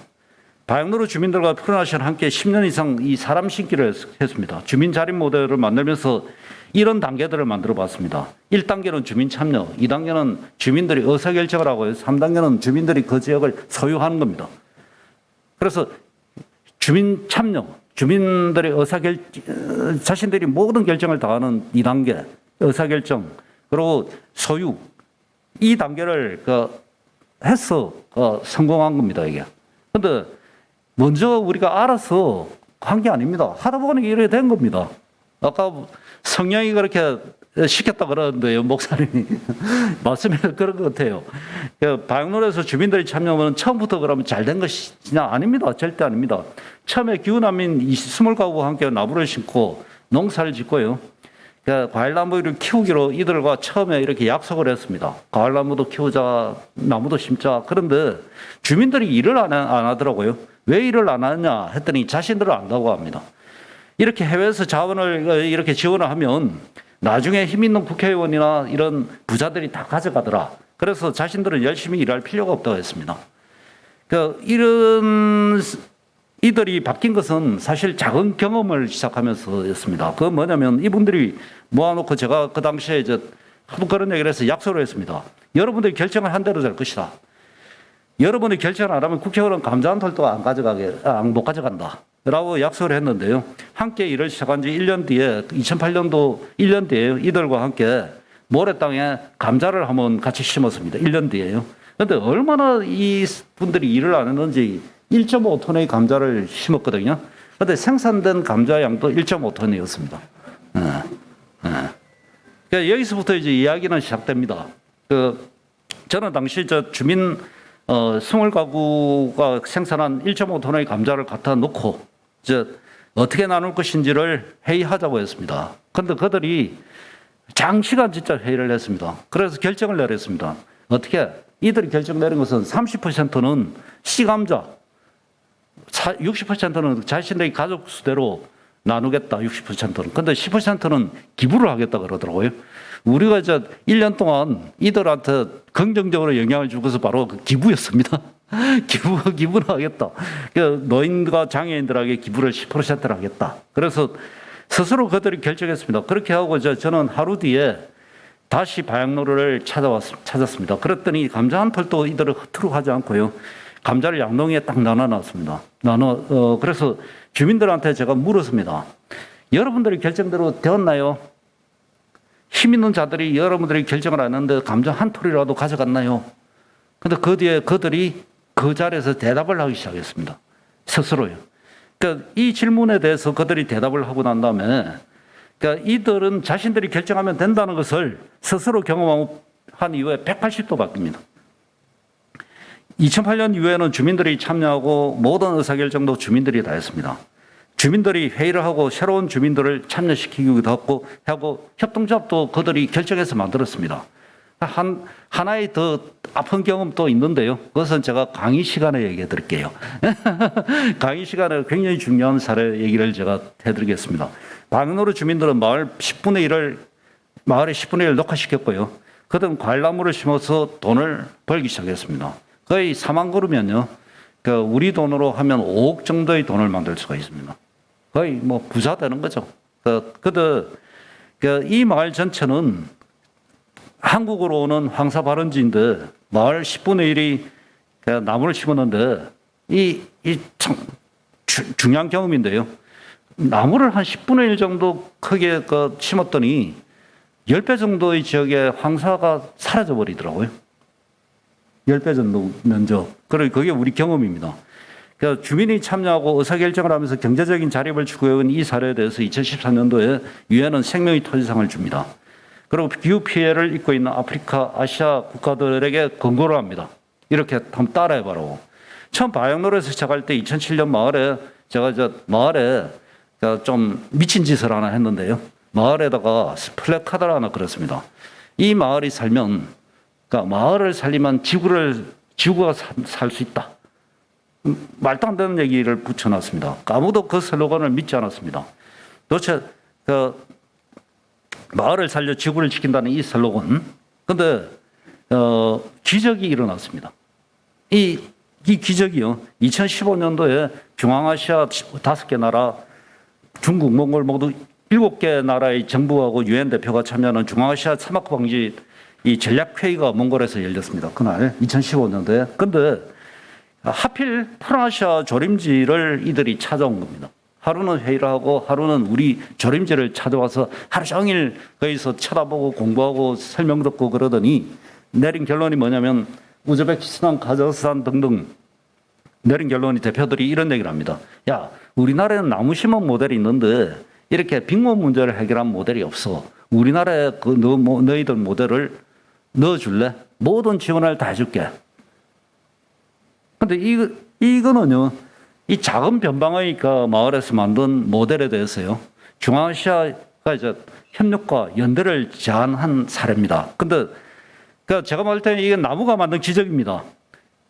바양로르 주민들과 푸른아시아는 함께 10년 이상 이 사람 심기를 했습니다. 주민 자립 모델을 만들면서 이런 단계들을 만들어 봤습니다. 1단계는 주민 참여, 2단계는 주민들이 의사결정을 하고 3단계는 주민들이 그 지역을 소유하는 겁니다. 그래서 주민 참여, 주민들의 자신들이 모든 결정을 다 하는 2단계, 의사결정, 그리고 소유, 이 단계를 해서 성공한 겁니다, 이게. 근데 먼저 우리가 알아서 한 게 아닙니다. 하다 보니 이렇게 된 겁니다. 아까 성령이 그렇게 시켰다 그러는데요, 목사님이. 말씀이 그런 것 같아요. 방역로에서 주민들이 참여하면 처음부터 그러면 잘 된 것이냐? 아닙니다. 절대 아닙니다. 처음에 기후난민 20가구와 함께 나무를 심고 농사를 짓고요. 과일나무를 키우기로 이들과 처음에 이렇게 약속을 했습니다. 과일나무도 키우자, 나무도 심자. 그런데 주민들이 일을 안 하더라고요. 왜 일을 안 하느냐 했더니 자신들은 안다고 합니다. 이렇게 해외에서 자원을 이렇게 지원을 하면 나중에 힘 있는 국회의원이나 이런 부자들이 다 가져가더라. 그래서 자신들은 열심히 일할 필요가 없다고 했습니다. 이런 이들이 바뀐 것은 사실 작은 경험을 시작하면서였습니다. 그건 뭐냐면 이분들이 모아놓고 제가 그 당시에 한번 그런 얘기를 해서 약속을 했습니다. 여러분들이 결정을 한 대로 될 것이다. 여러분이 결정을 안 하면 국회의원은 감자 한 톨도 못 가져간다. 라고 약속을 했는데요. 함께 일을 시작한 지 1년 뒤에 2008년도 1년 뒤에요. 이들과 함께 모래땅에 감자를 한번 같이 심었습니다. 1년 뒤에요. 그런데 얼마나 이 분들이 일을 안 했는지 1.5톤의 감자를 심었거든요. 그런데 생산된 감자 양도 1.5톤이었습니다. 그러니까 여기서부터 이제 이야기는 시작됩니다. 저는 당시 주민 20가구가 생산한 1.5톤의 감자를 갖다 놓고 어떻게 나눌 것인지를 회의하자고 했습니다. 그런데 그들이 장시간 진짜 회의를 했습니다. 그래서 결정을 내렸습니다. 어떻게? 이들이 결정 내린 것은 30%는 씨감자, 60%는 자신의 가족 수대로 나누겠다, 60%는. 근데 10%는 기부를 하겠다 그러더라고요. 우리가 1년 동안 이들한테 긍정적으로 영향을 준 것은 바로 그 기부였습니다. 기부를 하겠다. 노인과 장애인들에게 기부를 10%를 하겠다. 그래서 스스로 그들이 결정했습니다. 그렇게 하고 저는 하루 뒤에 다시 방역로를 찾았습니다. 그랬더니 감자 한 톨도 이들을 허투루 하지 않고요. 감자를 양동이에 딱 나눠놨습니다. 그래서 주민들한테 제가 물었습니다. 여러분들이 결정대로 되었나요? 힘 있는 자들이 여러분들이 결정을 안 했는데 감자 한 톨이라도 가져갔나요? 근데 그 뒤에 그들이 그 자리에서 대답을 하기 시작했습니다. 스스로요. 그러니까 이 질문에 대해서 그들이 대답을 하고 난 다음에 그러니까 이들은 자신들이 결정하면 된다는 것을 스스로 경험한 이후에 180도 바뀝니다. 2008년 이후에는 주민들이 참여하고 모든 의사결정도 주민들이 다 했습니다. 주민들이 회의를 하고 새로운 주민들을 참여시키기도 하고 협동조합도 그들이 결정해서 만들었습니다. 하나의 더 아픈 경험도 있는데요. 그것은 제가 강의 시간에 얘기해 드릴게요. 강의 시간에 굉장히 중요한 사례 얘기를 제가 해드리겠습니다. 방역로 주민들은 마을의 10분의 1을 녹화시켰고요. 그들은 과일나무를 심어서 돈을 벌기 시작했습니다. 거의 4만 그루면요. 우리 돈으로 하면 5억 정도의 돈을 만들 수가 있습니다. 거의 부자 되는 거죠. 이 마을 전체는 한국으로 오는 황사발원지인데 마을 10분의 1이 나무를 심었는데 참 중요한 경험인데요. 나무를 한 10분의 1 정도 크게 심었더니 10배 정도의 지역에 황사가 사라져 버리더라고요. 10배 정도 면적. 그게 우리 경험입니다. 그러니까 주민이 참여하고 의사결정을 하면서 경제적인 자립을 추구해온 이 사례에 대해서 2014년도에 유엔은 생명의 토지상을 줍니다. 그리고 기후 피해를 입고 있는 아프리카, 아시아 국가들에게 권고를 합니다. 이렇게 한번 따라해봐라고. 처음 방역로에서 시작할 때 2007년 마을에 제가 마을에 좀 미친 짓을 하나 했는데요. 마을에다가 플래카드를 하나 그렸습니다. 이 마을이 살면, 그러니까 마을을 살리면 지구가 살 수 있다. 말도 안 되는 얘기를 붙여놨습니다. 아무도 그 슬로건을 믿지 않았습니다. 도대체 마을을 살려 지구를 지킨다는 이 슬로건. 근데 기적이 일어났습니다. 이 기적이요. 2015년도에 중앙아시아 5개 나라, 중국, 몽골 모두 7개 나라의 정부하고 유엔 대표가 참여하는 중앙아시아 사막 방지 이 전략회의가 몽골에서 열렸습니다. 그날 2015년도에. 근데 하필 프랑아시아 조림지를 이들이 찾아온 겁니다. 하루는 회의를 하고 하루는 우리 조림지를 찾아와서 하루 종일 거기서 쳐다보고 공부하고 설명 듣고 그러더니 내린 결론이 뭐냐면 우즈베키스탄, 카자흐스탄 등등 내린 결론이 대표들이 이런 얘기를 합니다. 야, 우리나라에는 나무 심은 모델이 있는데 이렇게 빅몬 문제를 해결한 모델이 없어. 우리나라에 그 너희들 모델을 넣어줄래? 모든 지원을 다 해줄게. 근데 이거는요, 이 작은 변방의 그 마을에서 만든 모델에 대해서요, 중앙아시아가 이제 협력과 연대를 제안한 사례입니다. 근데 그 제가 볼 때는 이게 나무가 만든 기적입니다.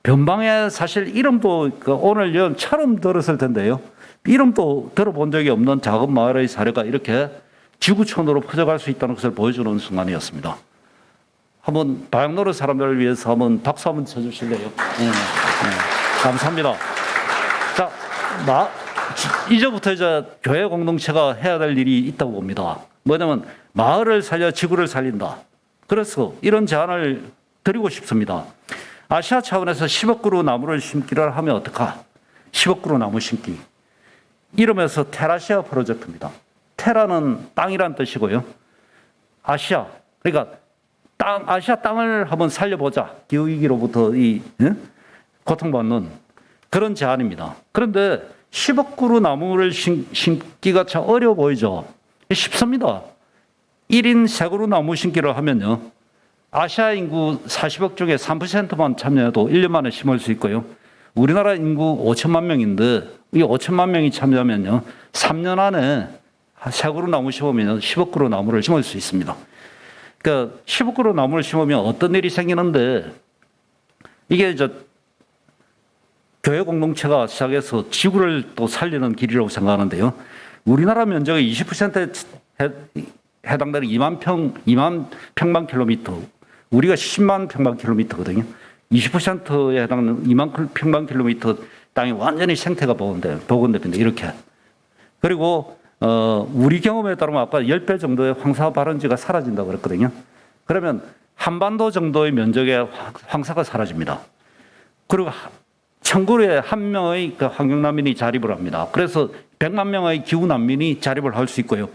변방에 사실 이름도 오늘 처음 들었을 텐데요. 이름도 들어본 적이 없는 작은 마을의 사례가 이렇게 지구촌으로 퍼져갈 수 있다는 것을 보여주는 순간이었습니다. 한번 바양노르 사람들을 위해서 한번 박수 한번 쳐주실래요? 네. 감사합니다. 자, 이제부터 이제 교회 공동체가 해야 될 일이 있다고 봅니다. 뭐냐면 마을을 살려 지구를 살린다. 그래서 이런 제안을 드리고 싶습니다. 아시아 차원에서 10억 그루 나무를 심기를 하면 어떡하? 10억 그루 나무 심기. 이름에서 테라시아 프로젝트입니다. 테라는 땅이란 뜻이고요. 아시아, 그러니까 아시아 땅을 한번 살려보자. 기후위기로부터 고통받는 그런 제안입니다. 그런데 10억 그루 나무를 심기가 참 어려워 보이죠? 쉽습니다. 1인 3그루 나무 심기를 하면요. 아시아 인구 40억 중에 3%만 참여해도 1년 만에 심을 수 있고요. 우리나라 인구 5천만 명인데 이 5천만 명이 참여하면요. 3년 안에 3그루 나무 심으면 10억 그루 나무를 심을 수 있습니다. 그러니까 10억 그루 나무를 심으면 어떤 일이 생기는데 이게 이제 교회 공동체가 시작해서 지구를 또 살리는 길이라고 생각하는데요. 우리나라 면적의 20%에 해당되는 2만 평방 킬로미터. 우리가 10만 평방 킬로미터거든요. 20%에 해당하는 2만 평방 킬로미터 땅이 완전히 생태가 복원됩니다. 이렇게. 그리고 우리 경험에 따르면 아까 10배 정도의 황사 발원지가 사라진다고 그랬거든요. 그러면 한반도 정도의 면적의 황사가 사라집니다. 그리고 1000그루에 1명의 환경난민이 자립을 합니다. 그래서 100만 명의 기후난민이 자립을 할 수 있고요.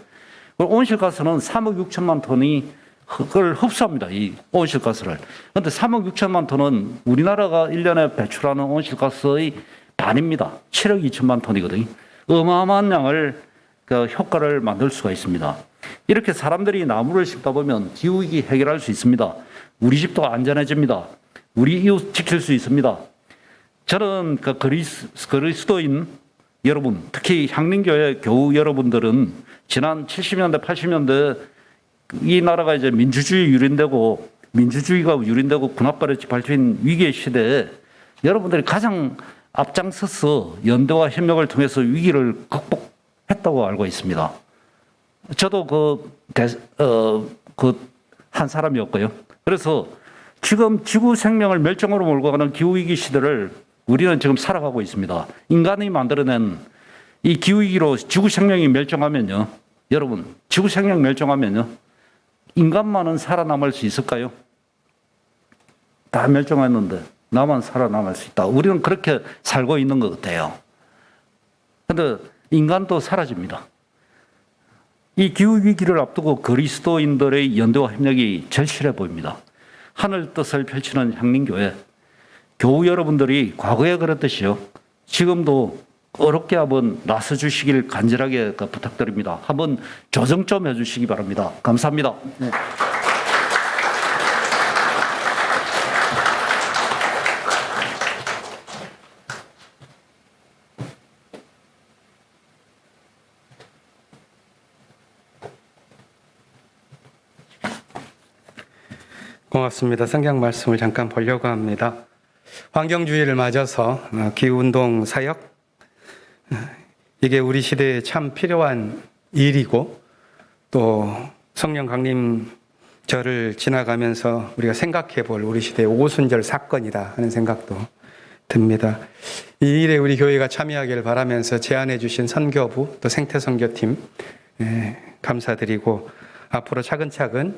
온실가스는 3억 6천만 톤이 그걸 흡수합니다. 이 온실가스를. 그런데 3억 6천만 톤은 우리나라가 1년에 배출하는 온실가스의 반입니다. 7억 2천만 톤이거든요. 어마어마한 양을 효과를 만들 수가 있습니다. 이렇게 사람들이 나무를 심다 보면 기후위기 해결할 수 있습니다. 우리 집도 안전해집니다. 우리 이웃 지킬 수 있습니다. 저는 그리스도인 여러분, 특히 향림교회 교우 여러분들은 지난 70년대, 80년대 이 나라가 이제 민주주의가 유린되고 군합발에 발휘한 위기의 시대에 여러분들이 가장 앞장서서 연대와 협력을 통해서 위기를 극복했다고 알고 있습니다. 저도 한 사람이었고요. 그래서 지금 지구 생명을 멸종으로 몰고 가는 기후위기 시대를 우리는 지금 살아가고 있습니다. 인간이 만들어낸 이 기후위기로 지구 생명이 멸종하면요. 여러분, 지구 생명 멸종하면요. 인간만은 살아남을 수 있을까요? 다 멸종했는데 나만 살아남을 수 있다. 우리는 그렇게 살고 있는 것 같아요. 그런데 인간도 사라집니다. 이 기후위기를 앞두고 그리스도인들의 연대와 협력이 절실해 보입니다. 하늘 뜻을 펼치는 향림교회, 교우 여러분들이 과거에 그랬듯이요. 지금도 어렵게 한번 나서주시길 간절하게 부탁드립니다. 한번 조정 좀 해주시기 바랍니다. 감사합니다. 네. 고맙습니다. 성경 말씀을 잠깐 보려고 합니다. 환경주의를 맞아서 기후운동 사역, 이게 우리 시대에 참 필요한 일이고 또 성령 강림절을 지나가면서 우리가 생각해 볼 우리 시대의 오순절 사건이다 하는 생각도 듭니다. 이 일에 우리 교회가 참여하기를 바라면서 제안해 주신 선교부 또 생태선교팀 감사드리고 앞으로 차근차근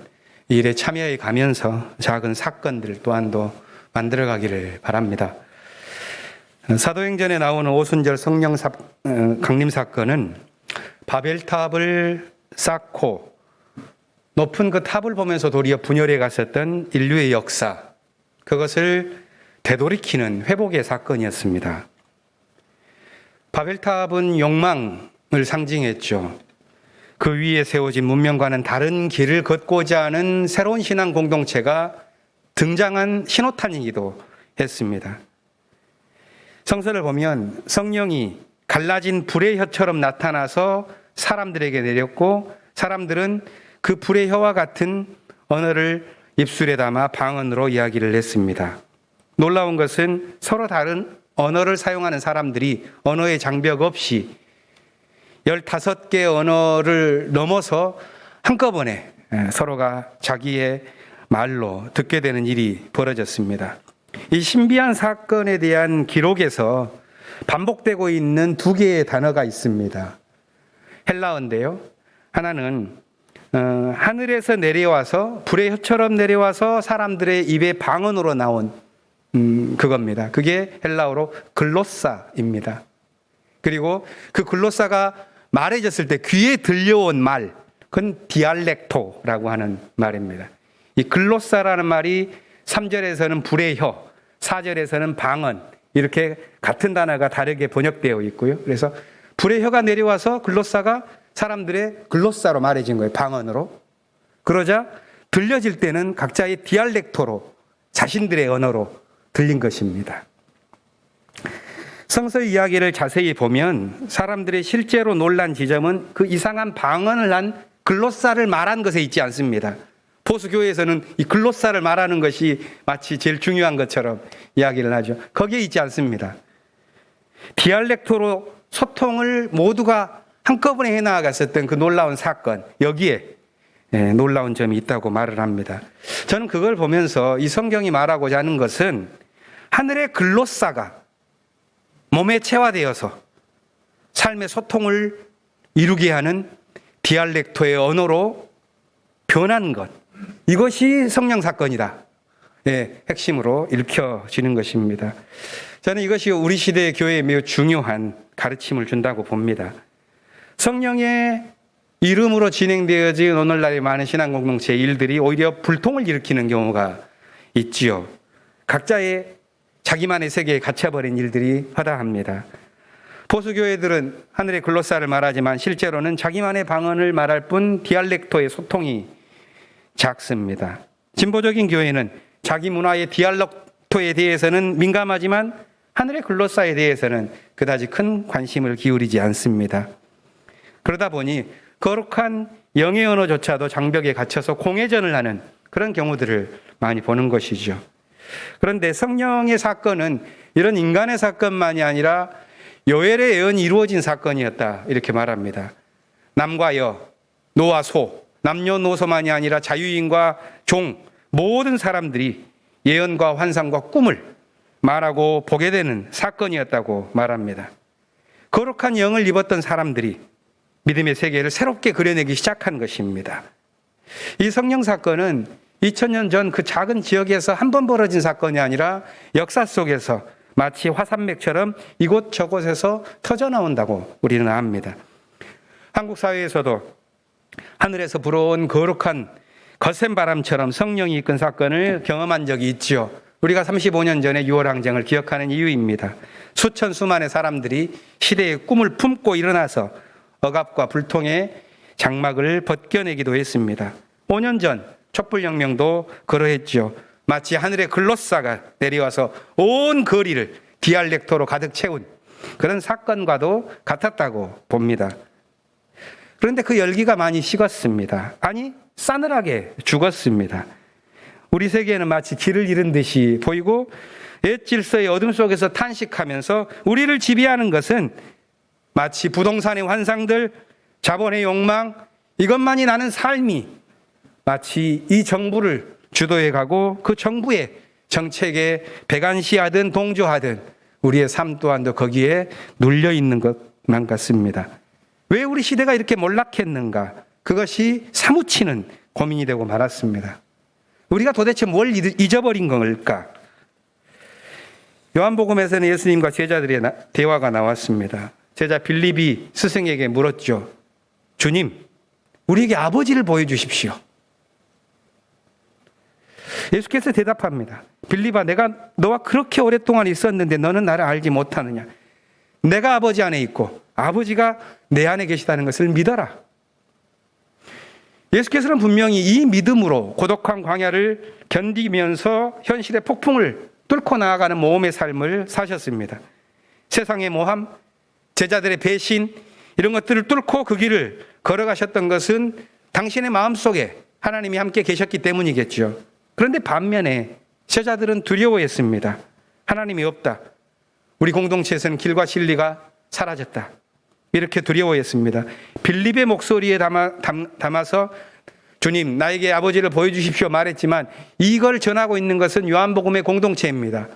이 일에 참여해 가면서 작은 사건들 또한도 만들어가기를 바랍니다. 사도행전에 나오는 오순절 성령 강림 사건은 바벨탑을 쌓고 높은 그 탑을 보면서 도리어 분열해 갔었던 인류의 역사, 그것을 되돌이키는 회복의 사건이었습니다. 바벨탑은 욕망을 상징했죠. 그 위에 세워진 문명과는 다른 길을 걷고자 하는 새로운 신앙 공동체가 등장한 신호탄이기도 했습니다. 성서를 보면 성령이 갈라진 불의 혀처럼 나타나서 사람들에게 내렸고 사람들은 그 불의 혀와 같은 언어를 입술에 담아 방언으로 이야기를 했습니다. 놀라운 것은 서로 다른 언어를 사용하는 사람들이 언어의 장벽 없이 15개 언어를 넘어서 한꺼번에 서로가 자기의 말로 듣게 되는 일이 벌어졌습니다. 이 신비한 사건에 대한 기록에서 반복되고 있는 두 개의 단어가 있습니다. 헬라어인데요. 하나는 하늘에서 내려와서 불의 혀처럼 내려와서 사람들의 입에 방언으로 나온 그겁니다. 그게 헬라어로 글로사입니다. 그리고 그 글로사가 말해졌을 때 귀에 들려온 말, 그건 디알렉토라고 하는 말입니다. 이 글로사라는 말이 3절에서는 불의 혀, 4절에서는 방언, 이렇게 같은 단어가 다르게 번역되어 있고요. 그래서 불의 혀가 내려와서 글로사가 사람들의 글로사로 말해진 거예요. 방언으로. 그러자 들려질 때는 각자의 디알렉토로 자신들의 언어로 들린 것입니다. 성서 이야기를 자세히 보면 사람들이 실제로 놀란 지점은 그 이상한 방언을 한 글로사를 말한 것에 있지 않습니다. 보수교회에서는 이 글로사를 말하는 것이 마치 제일 중요한 것처럼 이야기를 하죠. 거기에 있지 않습니다. 디알렉토로 소통을 모두가 한꺼번에 해나갔었던 그 놀라운 사건, 여기에 놀라운 점이 있다고 말을 합니다. 저는 그걸 보면서 이 성경이 말하고자 하는 것은 하늘의 글로사가 몸에 체화되어서 삶의 소통을 이루게 하는 디알렉토의 언어로 변한 것, 이것이 성령 사건이다. 핵심으로 읽혀지는 것입니다. 저는 이것이 우리 시대의 교회에 매우 중요한 가르침을 준다고 봅니다. 성령의 이름으로 진행되어진 오늘날의 많은 신앙 공동체의 일들이 오히려 불통을 일으키는 경우가 있지요. 각자의 자기만의 세계에 갇혀버린 일들이 허다합니다. 보수교회들은 하늘의 글로사를 말하지만 실제로는 자기만의 방언을 말할 뿐 디알렉토의 소통이 작습니다. 진보적인 교회는 자기 문화의 디알렉토에 대해서는 민감하지만 하늘의 글로사에 대해서는 그다지 큰 관심을 기울이지 않습니다. 그러다 보니 거룩한 영의 언어조차도 장벽에 갇혀서 공회전을 하는 그런 경우들을 많이 보는 것이죠. 그런데 성령의 사건은 이런 인간의 사건만이 아니라 요엘의 예언이 이루어진 사건이었다, 이렇게 말합니다. 남과 여, 노와 소, 남녀노소만이 아니라 자유인과 종, 모든 사람들이 예언과 환상과 꿈을 말하고 보게 되는 사건이었다고 말합니다. 거룩한 영을 입었던 사람들이 믿음의 세계를 새롭게 그려내기 시작한 것입니다. 이 성령 사건은 2000년 전 그 작은 지역에서 한 번 벌어진 사건이 아니라 역사 속에서 마치 화산맥처럼 이곳 저곳에서 터져나온다고 우리는 압니다. 한국 사회에서도 하늘에서 불어온 거룩한 거센 바람처럼 성령이 이끈 사건을 경험한 적이 있지요. 우리가 35년 전에 6월 항쟁을 기억하는 이유입니다. 수천 수만의 사람들이 시대의 꿈을 품고 일어나서 억압과 불통의 장막을 벗겨내기도 했습니다. 5년 전 촛불혁명도 그러했죠. 마치 하늘의 글로사가 내려와서 온 거리를 디알렉토로 가득 채운 그런 사건과도 같았다고 봅니다. 그런데 그 열기가 많이 식었습니다. 아니, 싸늘하게 죽었습니다. 우리 세계는 마치 길을 잃은 듯이 보이고 옛 질서의 어둠 속에서 탄식하면서 우리를 지배하는 것은 마치 부동산의 환상들, 자본의 욕망, 이것만이 나는 삶이 마치 이 정부를 주도해가고 그 정부의 정책에 배관시하든 동조하든 우리의 삶 또한도 거기에 눌려있는 것만 같습니다. 왜 우리 시대가 이렇게 몰락했는가? 그것이 사무치는 고민이 되고 말았습니다. 우리가 도대체 뭘 잊어버린 걸까? 요한복음에서는 예수님과 제자들의 대화가 나왔습니다. 제자 빌립이 스승에게 물었죠. 주님, 우리에게 아버지를 보여주십시오. 예수께서 대답합니다. 빌립아, 내가 너와 그렇게 오랫동안 있었는데 너는 나를 알지 못하느냐? 내가 아버지 안에 있고 아버지가 내 안에 계시다는 것을 믿어라. 예수께서는 분명히 이 믿음으로 고독한 광야를 견디면서 현실의 폭풍을 뚫고 나아가는 모험의 삶을 사셨습니다. 세상의 모함, 제자들의 배신, 이런 것들을 뚫고 그 길을 걸어가셨던 것은 당신의 마음속에 하나님이 함께 계셨기 때문이겠죠. 그런데 반면에 제자들은 두려워했습니다. 하나님이 없다. 우리 공동체에서는 길과 진리가 사라졌다. 이렇게 두려워했습니다. 빌립의 목소리에 담아서 주님, 나에게 아버지를 보여주십시오 말했지만 이걸 전하고 있는 것은 요한복음의 공동체입니다.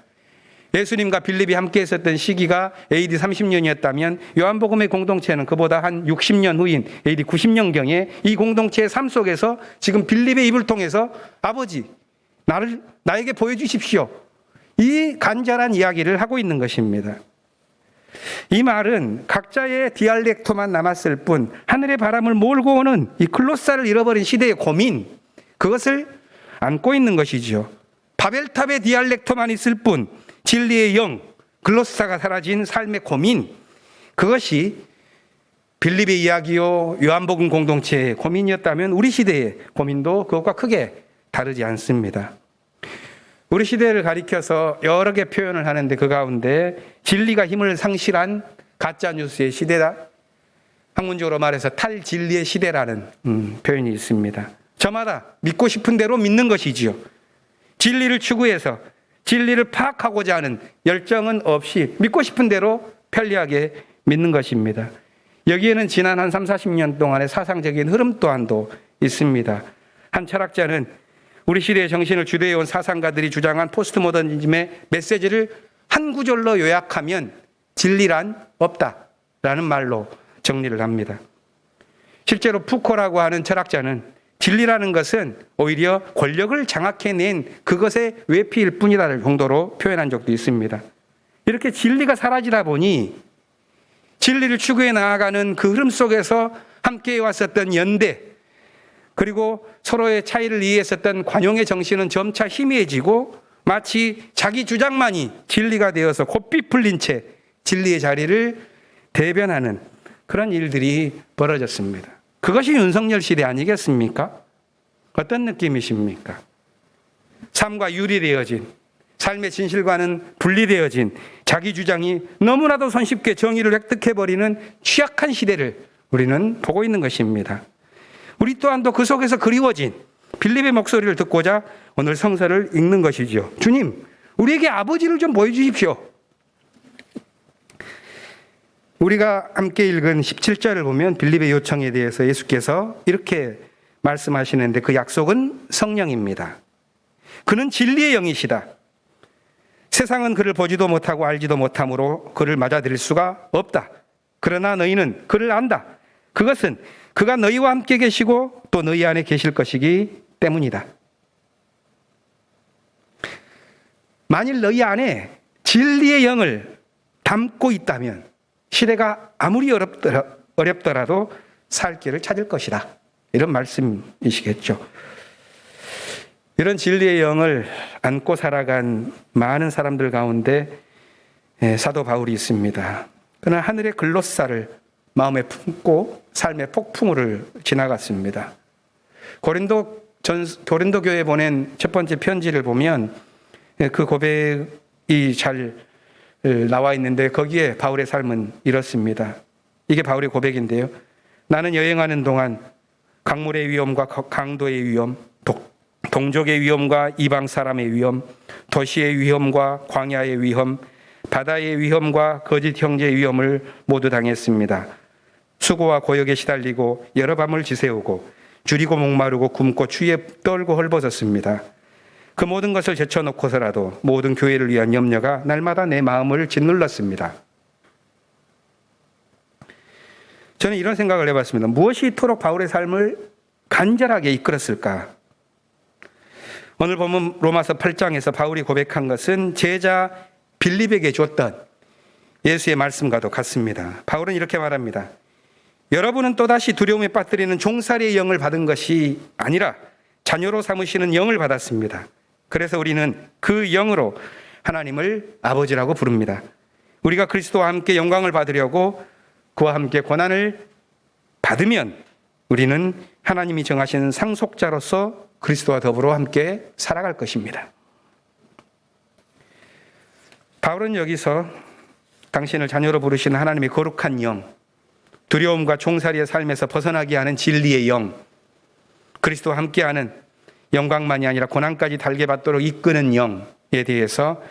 예수님과 빌립이 함께 있었던 시기가 AD 30년이었다면 요한복음의 공동체는 그보다 한 60년 후인 AD 90년경에 이 공동체의 삶 속에서 지금 빌립의 입을 통해서 아버지, 나에게 보여주십시오. 이 간절한 이야기를 하고 있는 것입니다. 이 말은 각자의 디알렉토만 남았을 뿐 하늘의 바람을 몰고 오는 이 글로사를 잃어버린 시대의 고민, 그것을 안고 있는 것이죠. 바벨탑의 디알렉토만 있을 뿐 진리의 영, 글로사가 사라진 삶의 고민, 그것이 빌립의 이야기요 요한복음 공동체의 고민이었다면 우리 시대의 고민도 그것과 크게 다르지 않습니다. 우리 시대를 가리켜서 여러 개 표현을 하는데 그 가운데 진리가 힘을 상실한 가짜뉴스의 시대다. 학문적으로 말해서 탈진리의 시대라는 표현이 있습니다. 저마다 믿고 싶은 대로 믿는 것이지요. 진리를 추구해서 진리를 파악하고자 하는 열정은 없이 믿고 싶은 대로 편리하게 믿는 것입니다. 여기에는 지난 한 30-40년 동안의 사상적인 흐름 또한도 있습니다. 한 철학자는 우리 시대의 정신을 주도해온 사상가들이 주장한 포스트모더니즘의 메시지를 한 구절로 요약하면 진리란 없다라는 말로 정리를 합니다. 실제로 푸코라고 하는 철학자는 진리라는 것은 오히려 권력을 장악해낸 그것의 외피일 뿐이라는 정도로 표현한 적도 있습니다. 이렇게 진리가 사라지다 보니 진리를 추구해 나아가는 그 흐름 속에서 함께 왔었던 연대, 그리고 서로의 차이를 이해했었던 관용의 정신은 점차 희미해지고 마치 자기 주장만이 진리가 되어서 곱비 풀린 채 진리의 자리를 대변하는 그런 일들이 벌어졌습니다. 그것이 윤석열 시대 아니겠습니까? 어떤 느낌이십니까? 삶과 유리되어진, 삶의 진실과는 분리되어진 자기 주장이 너무나도 손쉽게 정의를 획득해버리는 취약한 시대를 우리는 보고 있는 것입니다. 우리 또한도 그 속에서 그리워진 빌립의 목소리를 듣고자 오늘 성서를 읽는 것이죠. 주님, 우리에게 아버지를 좀 보여주십시오. 우리가 함께 읽은 17절을 보면 빌립의 요청에 대해서 예수께서 이렇게 말씀하시는데 그 약속은 성령입니다. 그는 진리의 영이시다. 세상은 그를 보지도 못하고 알지도 못하므로 그를 맞아들일 수가 없다. 그러나 너희는 그를 안다. 그것은 그가 너희와 함께 계시고 또 너희 안에 계실 것이기 때문이다. 만일 너희 안에 진리의 영을 담고 있다면 시대가 아무리 어렵더라도 살 길을 찾을 것이다. 이런 말씀이시겠죠. 이런 진리의 영을 안고 살아간 많은 사람들 가운데 사도 바울이 있습니다. 그는 하늘의 글로사를 마음에 품고 삶의 폭풍우를 지나갔습니다. 고린도 교회에 보낸 첫 번째 편지를 보면 그 고백이 잘 나와 있는데 거기에 바울의 삶은 이렇습니다. 이게 바울의 고백인데요. 나는 여행하는 동안 강물의 위험과 강도의 위험, 동족의 위험과 이방 사람의 위험, 도시의 위험과 광야의 위험, 바다의 위험과 거짓 형제의 위험을 모두 당했습니다. 수고와 고역에 시달리고 여러 밤을 지새우고 줄이고 목마르고 굶고 추위에 떨고 헐벗었습니다. 그 모든 것을 제쳐놓고서라도 모든 교회를 위한 염려가 날마다 내 마음을 짓눌렀습니다. 저는 이런 생각을 해봤습니다. 무엇이 이토록 바울의 삶을 간절하게 이끌었을까? 오늘 보면 로마서 8장에서 바울이 고백한 것은 제자 빌립에게 줬던 예수의 말씀과도 같습니다. 바울은 이렇게 말합니다. 여러분은 또다시 두려움에 빠뜨리는 종살이의 영을 받은 것이 아니라 자녀로 삼으시는 영을 받았습니다. 그래서 우리는 그 영으로 하나님을 아버지라고 부릅니다. 우리가 그리스도와 함께 영광을 받으려고 그와 함께 고난을 받으면 우리는 하나님이 정하신 상속자로서 그리스도와 더불어 함께 살아갈 것입니다. 바울은 여기서 당신을 자녀로 부르시는 하나님의 거룩한 영, 두려움과 종살이의 삶에서 벗어나게 하는 진리의 영, 그리스도와 함께하는 영광만이 아니라 고난까지 달게 받도록 이끄는 영에 대해서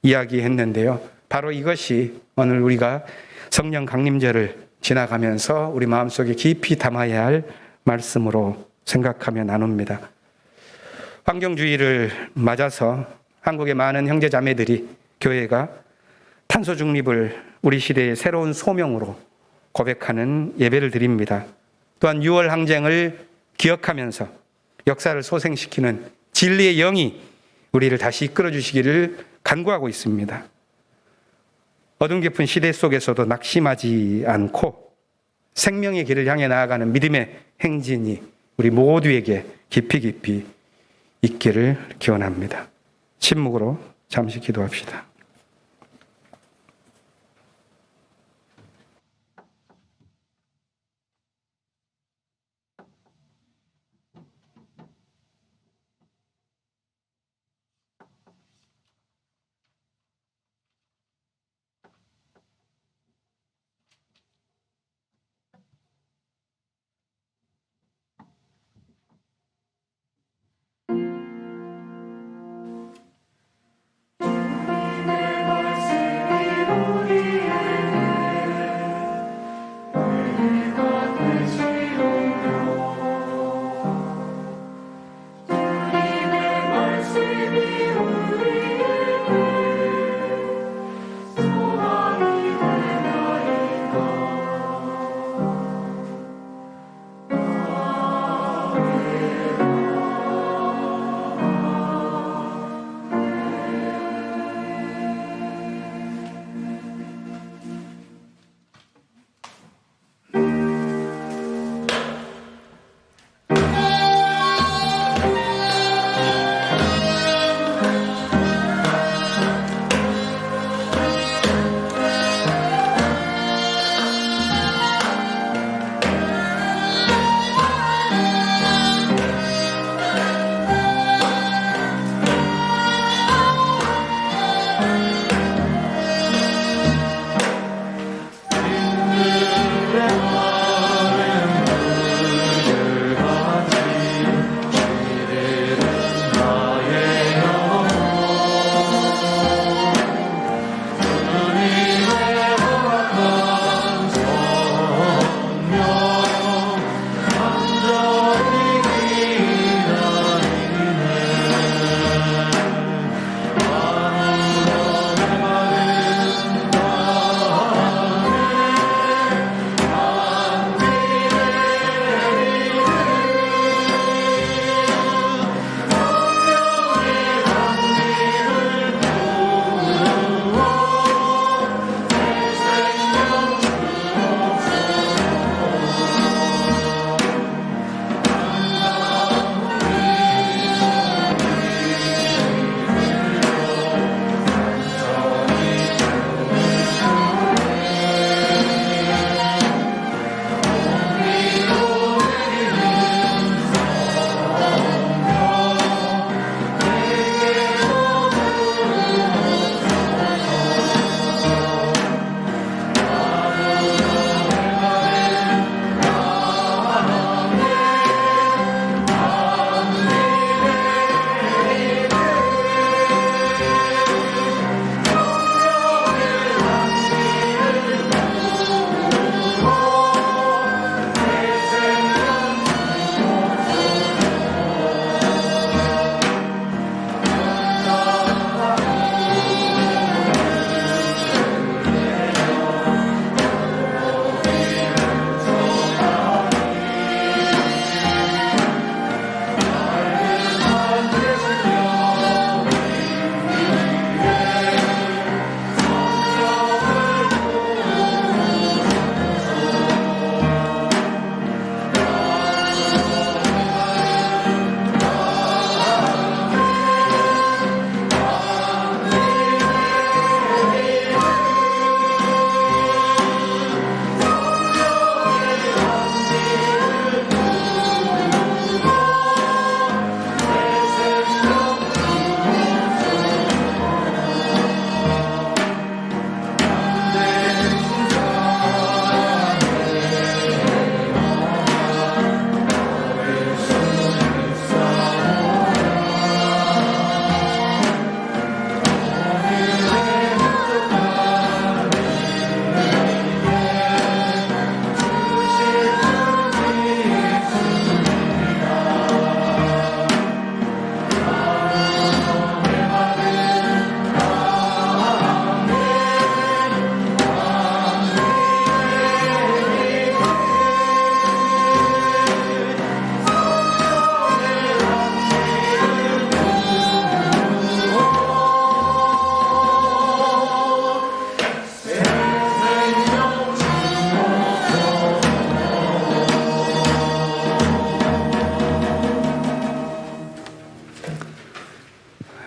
이야기했는데요. 바로 이것이 오늘 우리가 성령 강림절을 지나가면서 우리 마음속에 깊이 담아야 할 말씀으로 생각하며 나눕니다. 환경주의를 맞아서 한국의 많은 형제자매들이 교회가 탄소 중립을 우리 시대의 새로운 소명으로 고백하는 예배를 드립니다. 또한 6월 항쟁을 기억하면서 역사를 소생시키는 진리의 영이 우리를 다시 이끌어 주시기를 간구하고 있습니다. 어둠 깊은 시대 속에서도 낙심하지 않고 생명의 길을 향해 나아가는 믿음의 행진이 우리 모두에게 깊이 깊이 있기를 기원합니다. 침묵으로 잠시 기도합시다.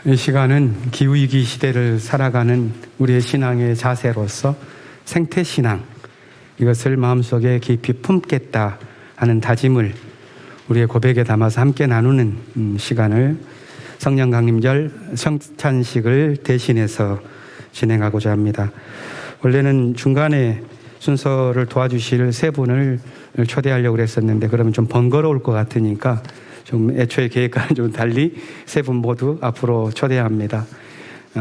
이 시간은 기후위기 시대를 살아가는 우리의 신앙의 자세로서 생태신앙, 이것을 마음속에 깊이 품겠다 하는 다짐을 우리의 고백에 담아서 함께 나누는 시간을 성령 강림절 성찬식을 대신해서 진행하고자 합니다. 원래는 중간에 순서를 도와주실 세 분을 초대하려고 그랬었는데 그러면 좀 번거로울 것 같으니까 좀 애초에 계획과는 좀 달리 세 분 모두 앞으로 초대합니다.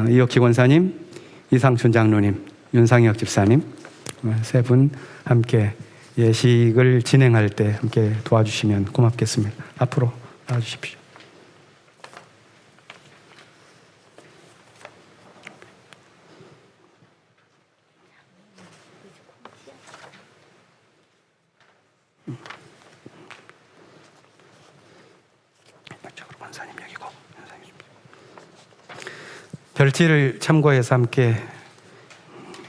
이혁기 권사님, 이상춘 장로님, 윤상혁 집사님 세 분 함께 예식을 진행할 때 함께 도와주시면 고맙겠습니다. 앞으로 나와주십시오. 별지를 참고해서 함께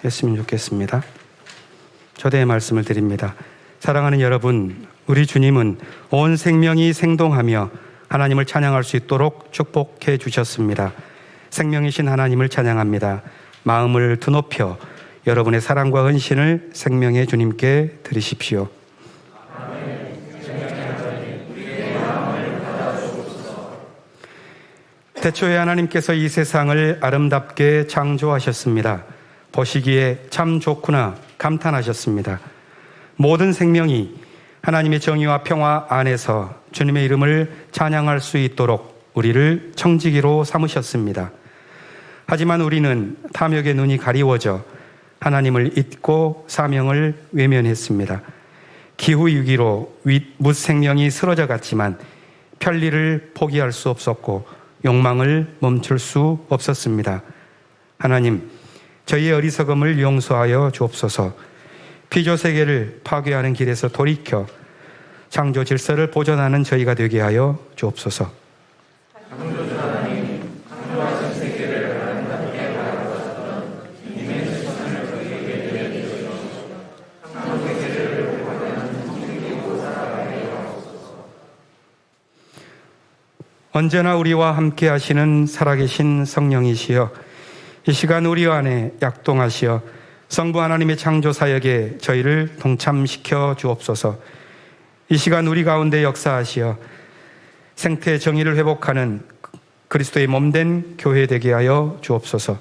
했으면 좋겠습니다. 초대의 말씀을 드립니다. 사랑하는 여러분, 우리 주님은 온 생명이 생동하며 하나님을 찬양할 수 있도록 축복해 주셨습니다. 생명이신 하나님을 찬양합니다. 마음을 드높여 여러분의 사랑과 헌신을 생명의 주님께 드리십시오. 태초에 하나님께서 이 세상을 아름답게 창조하셨습니다. 보시기에 참 좋구나 감탄하셨습니다. 모든 생명이 하나님의 정의와 평화 안에서 주님의 이름을 찬양할 수 있도록 우리를 청지기로 삼으셨습니다. 하지만 우리는 탐욕의 눈이 가리워져 하나님을 잊고 사명을 외면했습니다. 기후위기로 무생명이 쓰러져 갔지만 편리를 포기할 수 없었고 욕망을 멈출 수 없었습니다. 하나님, 저희의 어리석음을 용서하여 주옵소서. 피조세계를 파괴하는 길에서 돌이켜 창조 질서를 보존하는 저희가 되게 하여 주옵소서. 언제나 우리와 함께 하시는 살아계신 성령이시여, 이 시간 우리 안에 약동하시어 성부 하나님의 창조 사역에 저희를 동참시켜 주옵소서. 이 시간 우리 가운데 역사하시어 생태 정의를 회복하는 그리스도의 몸된 교회 되게 하여 주옵소서.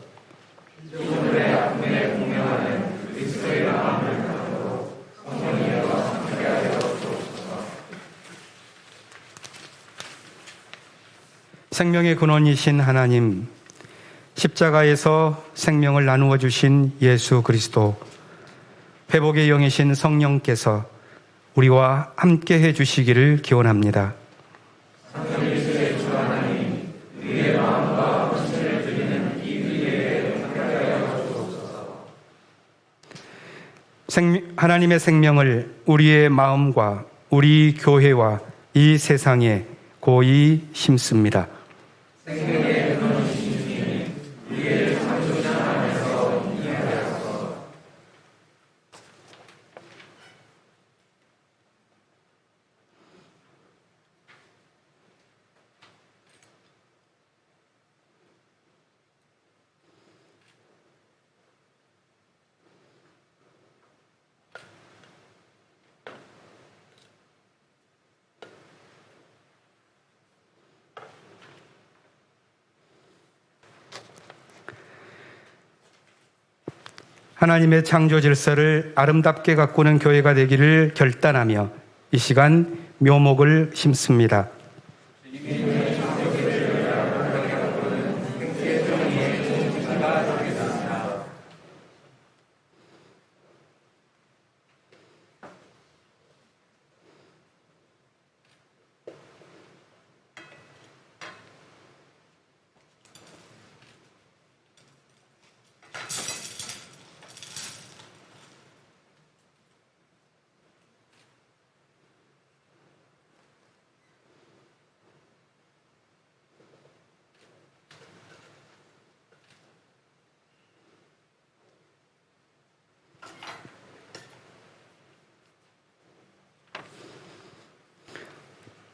생명의 근원이신 하나님, 십자가에서 생명을 나누어 주신 예수 그리스도, 회복의 영이신 성령께서 우리와 함께 해 주시기를 기원합니다. 하나님의 생명을 우리의 마음과 우리 교회와 이 세상에 고이 심습니다. 하나님의 창조 질서를 아름답게 가꾸는 교회가 되기를 결단하며 이 시간 묘목을 심습니다.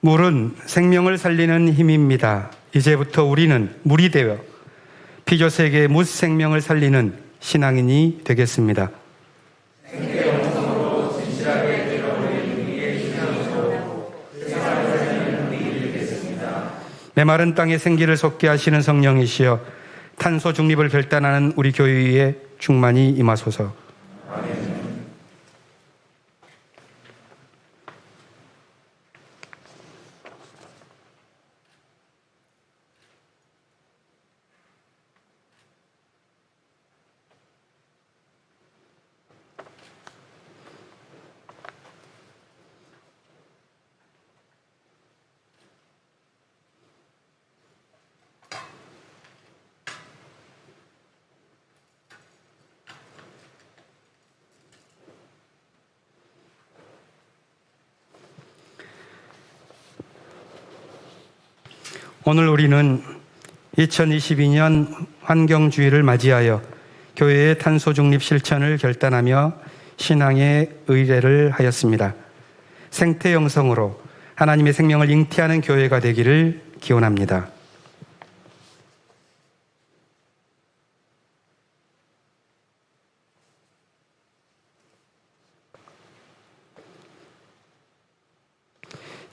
물은 생명을 살리는 힘입니다. 이제부터 우리는 물이 되어 피조세계의 무생명을 살리는 신앙인이 되겠습니다. 메마른 땅에 생기를 솟게 하시는 성령이시여 탄소 중립을 결단하는 우리 교회에 충만히 임하소서. 오늘 우리는 2022년 환경주의를 맞이하여 교회의 탄소 중립 실천을 결단하며 신앙의 의례를 하였습니다. 생태 영성으로 하나님의 생명을 잉태하는 교회가 되기를 기원합니다.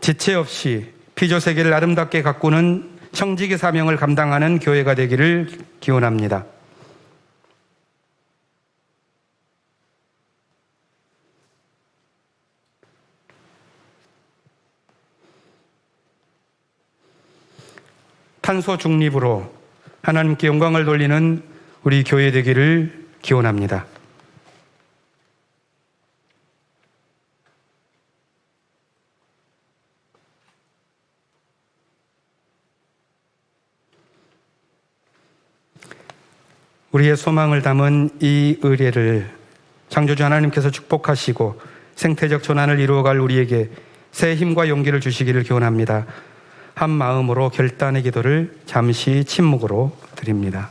지체 없이 피조세계를 아름답게 가꾸는 청지기 사명을 감당하는 교회가 되기를 기원합니다. 탄소 중립으로 하나님께 영광을 돌리는 우리 교회 되기를 기원합니다. 우리의 소망을 담은 이 의례를 창조주 하나님께서 축복하시고 생태적 전환을 이루어갈 우리에게 새 힘과 용기를 주시기를 기원합니다. 한 마음으로 결단의 기도를 잠시 침묵으로 드립니다.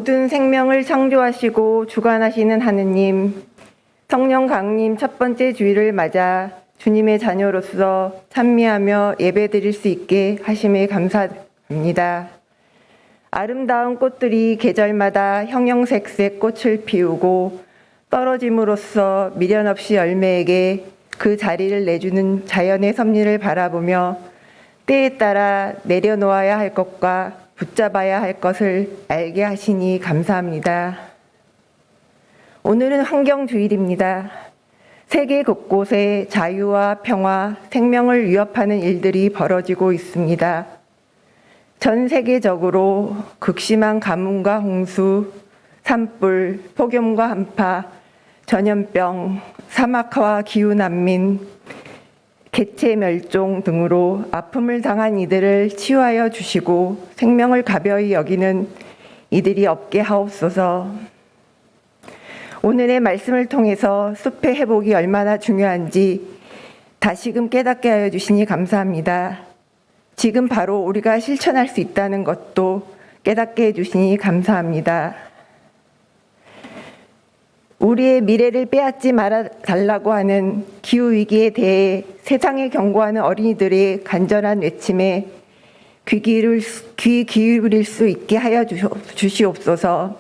모든 생명을 창조하시고 주관하시는 하느님, 성령 강림 첫 번째 주일을 맞아 주님의 자녀로서 찬미하며 예배드릴 수 있게 하심에 감사합니다. 아름다운 꽃들이 계절마다 형형색색 꽃을 피우고 떨어짐으로써 미련 없이 열매에게 그 자리를 내주는 자연의 섭리를 바라보며 때에 따라 내려놓아야 할 것과 붙잡아야 할 것을 알게 하시니 감사합니다. 오늘은 환경주일입니다. 세계 곳곳에 자유와 평화, 생명을 위협하는 일들이 벌어지고 있습니다. 전 세계적으로 극심한 가뭄과 홍수, 산불, 폭염과 한파, 전염병, 사막화 기후난민, 개체 멸종 등으로 아픔을 당한 이들을 치유하여 주시고 생명을 가벼이 여기는 이들이 없게 하옵소서. 오늘의 말씀을 통해서 숲의 회복이 얼마나 중요한지 다시금 깨닫게 하여 주시니 감사합니다. 지금 바로 우리가 실천할 수 있다는 것도 깨닫게 해주시니 감사합니다. 우리의 미래를 빼앗지 말아 달라고 하는 기후위기에 대해 세상에 경고하는 어린이들의 간절한 외침에 귀 기울일 수 있게 하여 주시옵소서.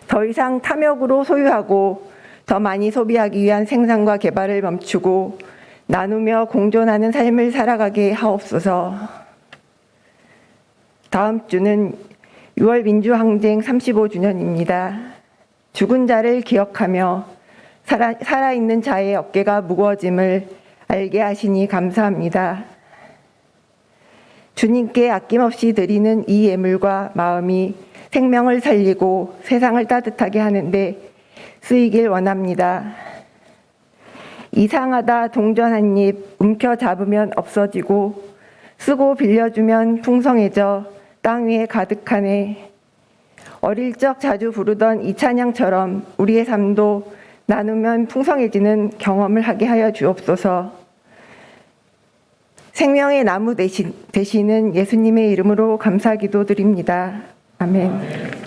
더 이상 탐욕으로 소유하고 더 많이 소비하기 위한 생산과 개발을 멈추고 나누며 공존하는 삶을 살아가게 하옵소서. 다음 주는 6월 민주항쟁 35주년입니다. 죽은 자를 기억하며 살아있는 자의 어깨가 무거워짐을 알게 하시니 감사합니다. 주님께 아낌없이 드리는 이 예물과 마음이 생명을 살리고 세상을 따뜻하게 하는데 쓰이길 원합니다. 이상하다 동전 한 입 움켜잡으면 없어지고 쓰고 빌려주면 풍성해져 땅 위에 가득하네. 어릴 적 자주 부르던 이 찬양처럼 우리의 삶도 나누면 풍성해지는 경험을 하게 하여 주옵소서. 생명의 나무 되시는 예수님의 이름으로 감사기도 드립니다. 아멘.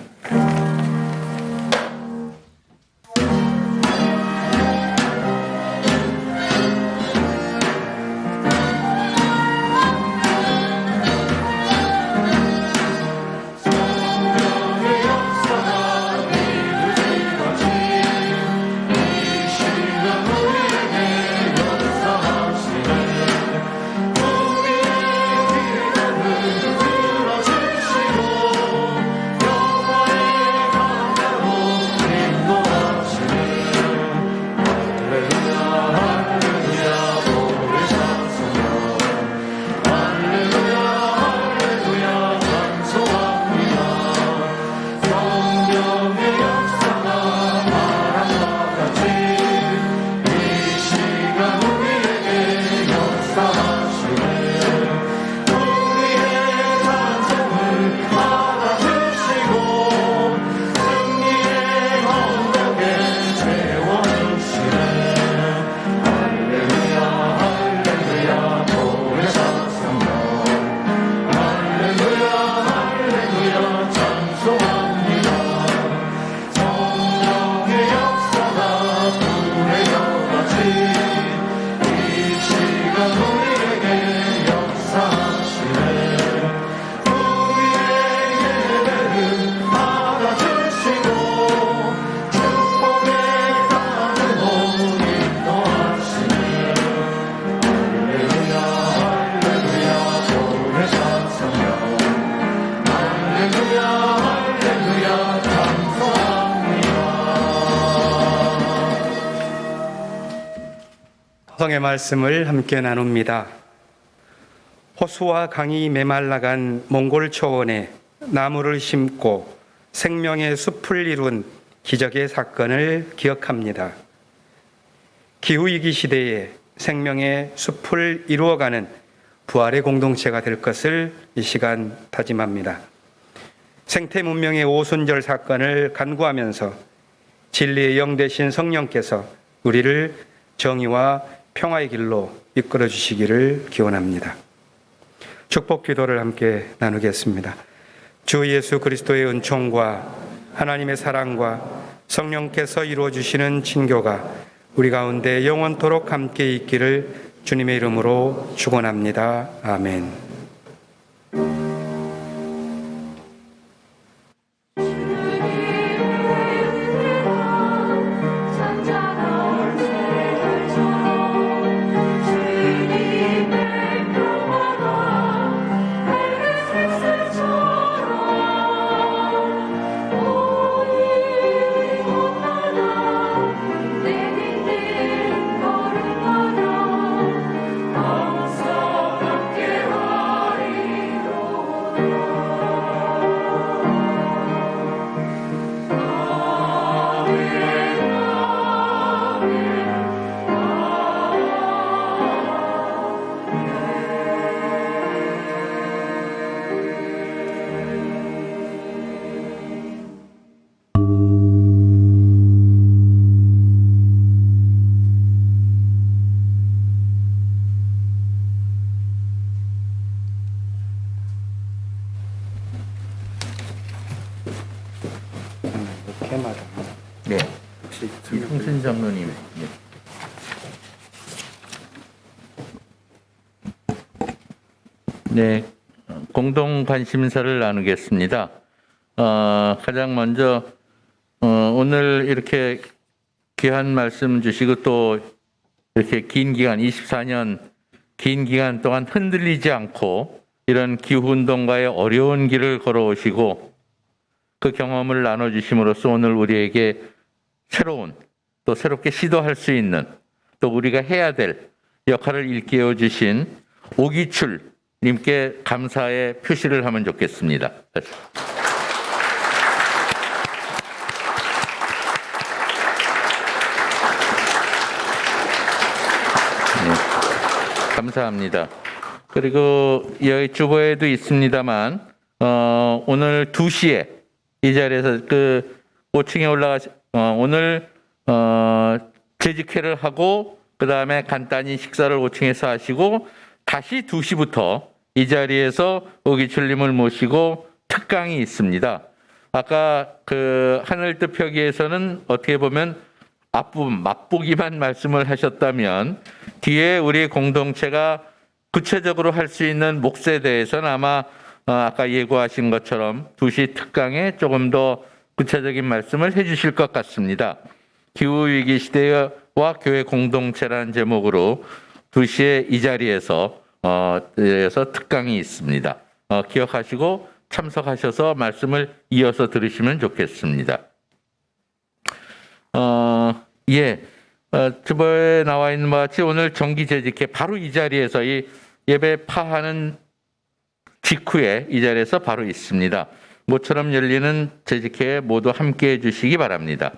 성의 말씀을 함께 나눕니다. 호수와 강이 메말라간 몽골 초원에 나무를 심고 생명의 숲을 이룬 기적의 사건을 기억합니다. 기후위기 시대에 생명의 숲을 이루어가는 부활의 공동체가 될 것을 이 시간 다짐합니다. 생태 문명의 오순절 사건을 간구하면서 진리의 영 되신 성령께서 우리를 정의와 평화의 길로 이끌어 주시기를 기원합니다. 축복 기도를 함께 나누겠습니다. 주 예수 그리스도의 은총과 하나님의 사랑과 성령께서 이루어 주시는 친교가 우리 가운데 영원토록 함께 있기를 주님의 이름으로 축원합니다. 아멘. 네. 이승순 장로님. 네. 공동 관심사를 나누겠습니다. 가장 먼저 오늘 이렇게 귀한 말씀 주시고 또 이렇게 긴 기간 24년 긴 기간 동안 흔들리지 않고 이런 기후운동가의 어려운 길을 걸어오시고 그 경험을 나눠주심으로써 오늘 우리에게 새로운 또 새롭게 시도할 수 있는 또 우리가 해야 될 역할을 일깨워 주신 오기출 님께 감사의 표시를 하면 좋겠습니다. 감사합니다. 그리고 여기 주보에도 있습니다만 오늘 2시에 이 자리에서 그 5층에 오늘 재직회를 하고 그 다음에 간단히 식사를 5층에서 하시고 다시 2시부터 이 자리에서 오기출님을 모시고 특강이 있습니다. 아까 그 하늘뜻 표기에서는 어떻게 보면 앞부분 맛보기만 말씀을 하셨다면 뒤에 우리 공동체가 구체적으로 할 수 있는 몫에 대해서는 아마 아까 예고하신 것처럼 2시 특강에 조금 더 구체적인 말씀을 해주실 것 같습니다. 기후위기 시대와 교회 공동체라는 제목으로 2시에 이 자리에서 특강이 있습니다. 기억하시고 참석하셔서 말씀을 이어서 들으시면 좋겠습니다. 주보에 나와 있는 바와 같이 오늘 정기재직회 바로 이 자리에서 이 예배 파하는 직후에 이 자리에서 바로 있습니다. 모처럼 열리는 재직회에 모두 함께해 주시기 바랍니다.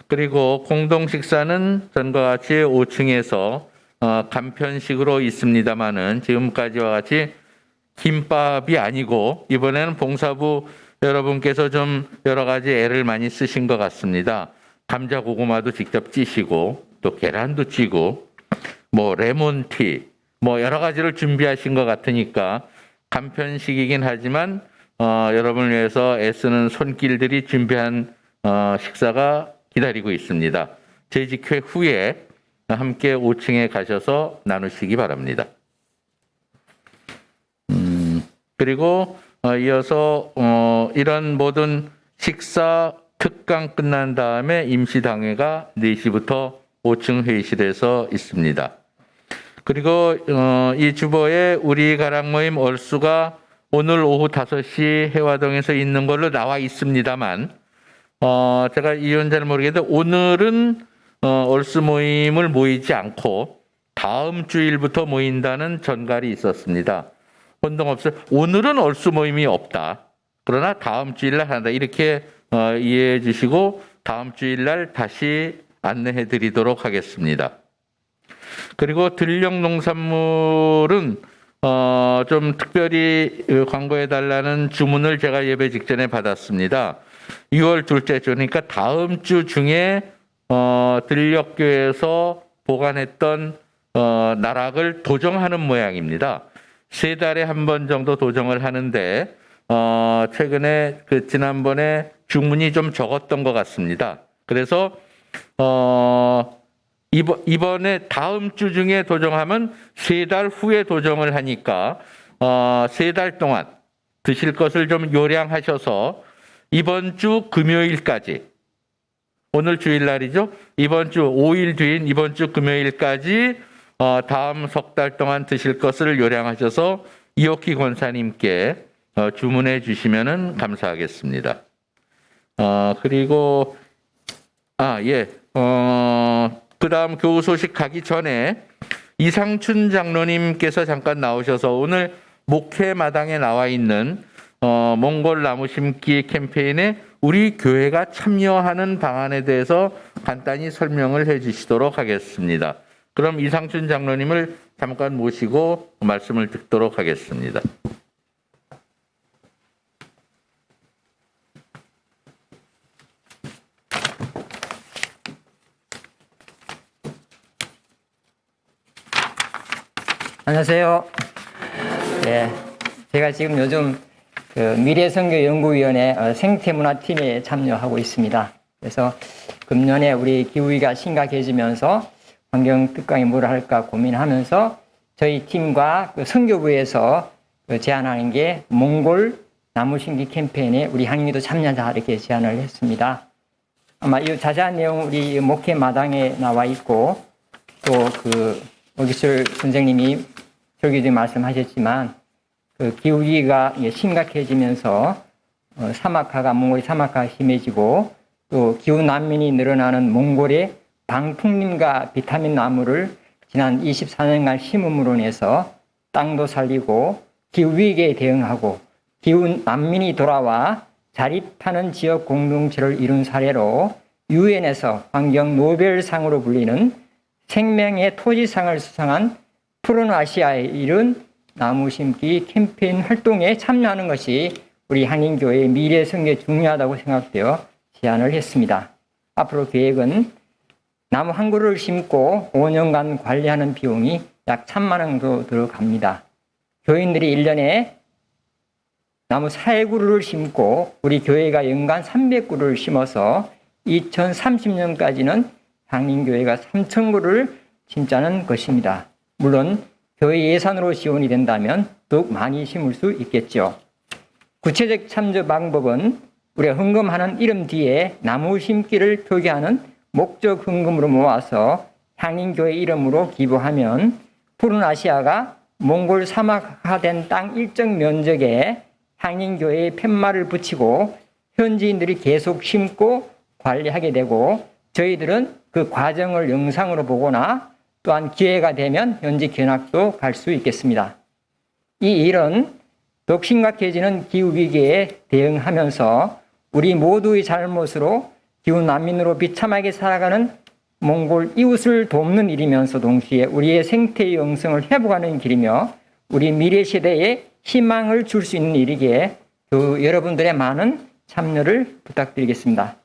그리고 공동 식사는 전과 같이 5층에서 간편식으로 있습니다만은 지금까지와 같이 김밥이 아니고 이번에는 봉사부 여러분께서 좀 여러 가지 애를 많이 쓰신 것 같습니다. 감자 고구마도 직접 찌시고 또 계란도 찌고 뭐 레몬티 뭐 여러 가지를 준비하신 것 같으니까 간편식이긴 하지만 여러분을 위해서 애쓰는 손길들이 준비한 식사가 기다리고 있습니다. 재직회 후에 함께 5층에 가셔서 나누시기 바랍니다. 그리고 이어서 이런 모든 식사 특강 끝난 다음에 임시당회가 4시부터 5층 회의실에서 있습니다. 그리고 이 주보에 우리 가락 모임 얼수가 오늘 오후 5시 해화동에서 있는 걸로 나와 있습니다만 제가 이유는 잘 모르겠는데 오늘은 얼수 모임을 모이지 않고 다음 주일부터 모인다는 전갈이 있었습니다. 혼동 없어요. 오늘은 얼수 모임이 없다. 그러나 다음 주일날 한다. 이렇게 이해해 주시고 다음 주일날 다시 안내해 드리도록 하겠습니다. 그리고 들녘 농산물은 좀 특별히 광고해 달라는 주문을 제가 예배 직전에 받았습니다. 6월 둘째 주 그러니까 다음 주 중에 들녘교회에서 보관했던 나락을 도정하는 모양입니다. 3달에 한 번 정도 도정을 하는데 최근에 지난번에 주문이 좀 적었던 것 같습니다. 그래서 이번에 다음 주 중에 도정하면 3달 후에 도정을 하니까 3달 동안 드실 것을 좀 요량하셔서 이번 주 금요일까지 오늘 주일날이죠. 이번 주 5일 뒤인 이번 주 금요일까지 다음 석 달 동안 드실 것을 요량하셔서 이옥희 권사님께 주문해 주시면 감사하겠습니다. 그리고 그 다음 교우 소식 가기 전에 이상춘 장로님께서 잠깐 나오셔서 오늘 목회마당에 나와 있는 몽골 나무 심기 캠페인에 우리 교회가 참여하는 방안에 대해서 간단히 설명을 해 주시도록 하겠습니다. 그럼 이상춘 장로님을 잠깐 모시고 말씀을 듣도록 하겠습니다. 안녕하세요. 제가 지금 요즘 미래선교연구위원회 생태문화팀에 참여하고 있습니다. 그래서 금년에 우리 기후위기가 심각해지면서 환경특강이 뭘 할까 고민하면서 저희 팀과 선교부에서 제안하는 게 몽골 나무심기 캠페인에 우리 향리도 참여하자 이렇게 제안을 했습니다. 아마 이 자세한 내용 우리 목회 마당에 나와 있고 또 오기술 선생님이 설교도 말씀하셨지만 그 기후위기가 심각해지면서 몽골 사막화가 심해지고 또 기후 난민이 늘어나는 몽골의 방풍림과 비타민 나무를 지난 24년간 심음으로 인해서 땅도 살리고 기후위기에 대응하고 기후 난민이 돌아와 자립하는 지역 공동체를 이룬 사례로 유엔에서 환경 노벨상으로 불리는 생명의 토지상을 수상한 푸른 아시아에 이른 나무 심기 캠페인 활동에 참여하는 것이 우리 한인교회의 미래 성교에 중요하다고 생각되어 제안을 했습니다. 앞으로 계획은 나무 한 그루를 심고 5년간 관리하는 비용이 약 1,000만 원 정도 들어갑니다. 교인들이 1년에 나무 4그루를 심고 우리 교회가 연간 300그루를 심어서 2030년까지는 한인교회가 3,000그루를 심자는 것입니다. 물론 교회 예산으로 지원이 된다면 더욱 많이 심을 수 있겠죠. 구체적 참조 방법은 우리가 헌금하는 이름 뒤에 나무 심기를 표기하는 목적 헌금으로 모아서 한인교회 이름으로 기부하면 푸른 아시아가 몽골 사막화된 땅 일정 면적에 한인교회의 팻말을 붙이고 현지인들이 계속 심고 관리하게 되고 저희들은 그 과정을 영상으로 보거나 또한 기회가 되면 현지 견학도 갈 수 있겠습니다. 이 일은 더욱 심각해지는 기후위기에 대응하면서 우리 모두의 잘못으로 기후 난민으로 비참하게 살아가는 몽골 이웃을 돕는 일이면서 동시에 우리의 생태의 영성을 회복하는 길이며 우리 미래 세대에 희망을 줄 수 있는 일이기에 여러분들의 많은 참여를 부탁드리겠습니다.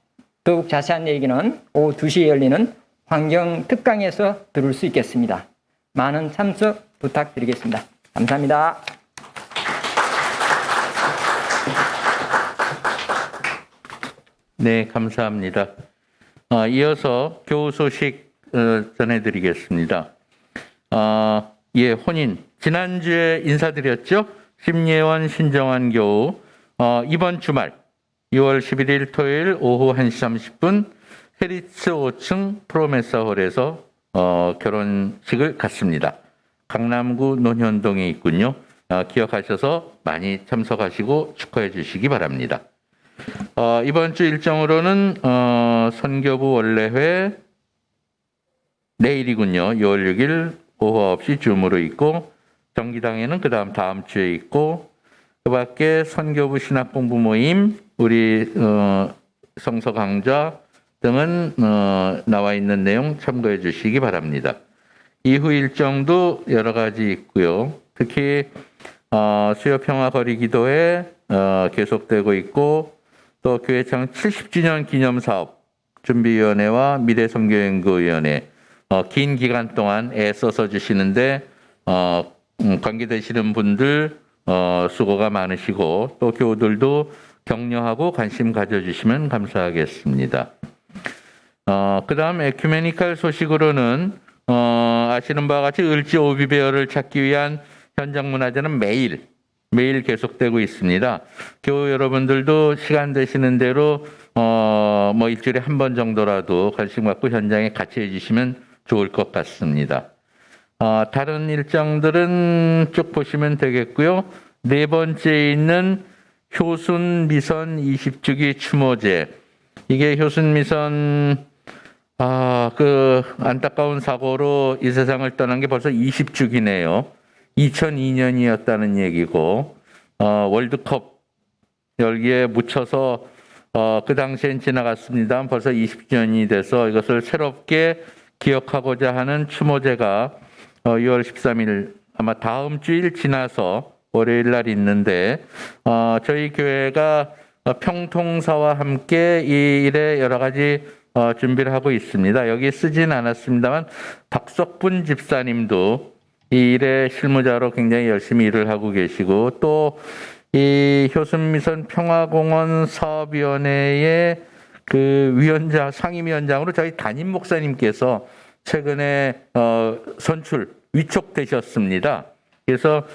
더욱 자세한 얘기는 오후 2시에 열리는 환경 특강에서 들을 수 있겠습니다. 많은 참석 부탁드리겠습니다. 감사합니다. 네, 감사합니다. 이어서 교우 소식 전해드리겠습니다. 예, 혼인. 지난주에 인사드렸죠? 심예원 신정환 교우. 이번 주말 6월 11일 토요일 오후 1시 30분 헤리츠 5층 프로메사홀에서 결혼식을 갖습니다. 강남구 논현동에 있군요. 기억하셔서 많이 참석하시고 축하해 주시기 바랍니다. 이번 주 일정으로는 선교부 원래회 내일이군요. 6월 6일 오후 9시 줌으로 있고 정기당회는 다음 주에 있고 그 밖에 선교부 신학공부 모임 우리 성서 강좌 등은 나와 있는 내용 참고해 주시기 바랍니다. 이후 일정도 여러 가지 있고요. 특히 수요평화 거리 기도회 계속되고 있고 또 교회창 70주년 기념사업 준비위원회와 미래선교연구위원회 긴 기간 동안 애써서 주시는데 관계되시는 분들 수고가 많으시고 또 교우들도 격려하고 관심 가져주시면 감사하겠습니다. 그 다음 에큐메니칼 소식으로는 아시는 바와 같이 을지 오비베어를 찾기 위한 현장 문화제는 매일 계속되고 있습니다. 교우 여러분들도 시간 되시는 대로 일주일에 한 번 정도라도 관심 갖고 현장에 같이 해주시면 좋을 것 같습니다. 다른 일정들은 쭉 보시면 되겠고요. 네 번째에 있는 효순미선 20주기 추모제. 이게 효순미선 그 안타까운 사고로 이 세상을 떠난 게 벌써 20주기네요. 2002년이었다는 얘기고 월드컵 여기에 묻혀서 그 당시엔 지나갔습니다. 벌써 20년이 돼서 이것을 새롭게 기억하고자 하는 추모제가 6월 13일 아마 다음 주일 지나서 월요일 날 있는데 저희 교회가 평통사와 함께 이 일에 여러 가지 준비를 하고 있습니다. 여기 쓰진 않았습니다만 박석분 집사님도 이 일에 실무자로 굉장히 열심히 일을 하고 계시고 또 이 효순미선 평화공원 사업위원회의 그 상임위원장으로 저희 담임 목사님께서 최근에 위촉되셨습니다. 그래서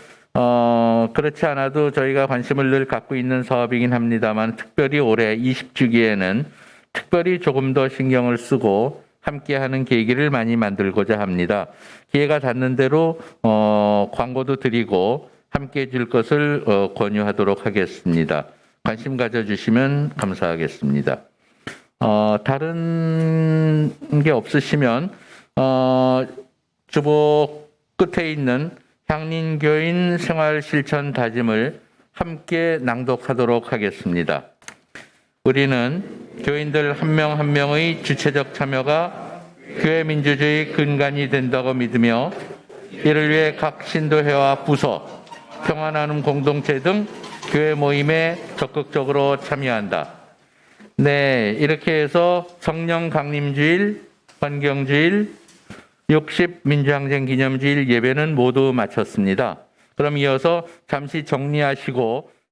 그렇지 않아도 저희가 관심을 늘 갖고 있는 사업이긴 합니다만 특별히 올해 20주기에는 특별히 조금 더 신경을 쓰고 함께하는 계기를 많이 만들고자 합니다. 기회가 닿는 대로 광고도 드리고 함께해 줄 것을 권유하도록 하겠습니다. 관심 가져주시면 감사하겠습니다. 다른 게 없으시면 주보 끝에 있는 향린교인 생활실천 다짐을 함께 낭독하도록 하겠습니다. 우리는 교인들 한 명 한 명의 주체적 참여가 교회 민주주의 근간이 된다고 믿으며 이를 위해 각 신도회와 부서, 평화나눔 공동체 등 교회 모임에 적극적으로 참여한다. 네, 이렇게 해서 성령 강림주일, 환경주일, 60 민주항쟁 기념주일 예배는 모두 마쳤습니다. 그럼 이어서 잠시 정리하시고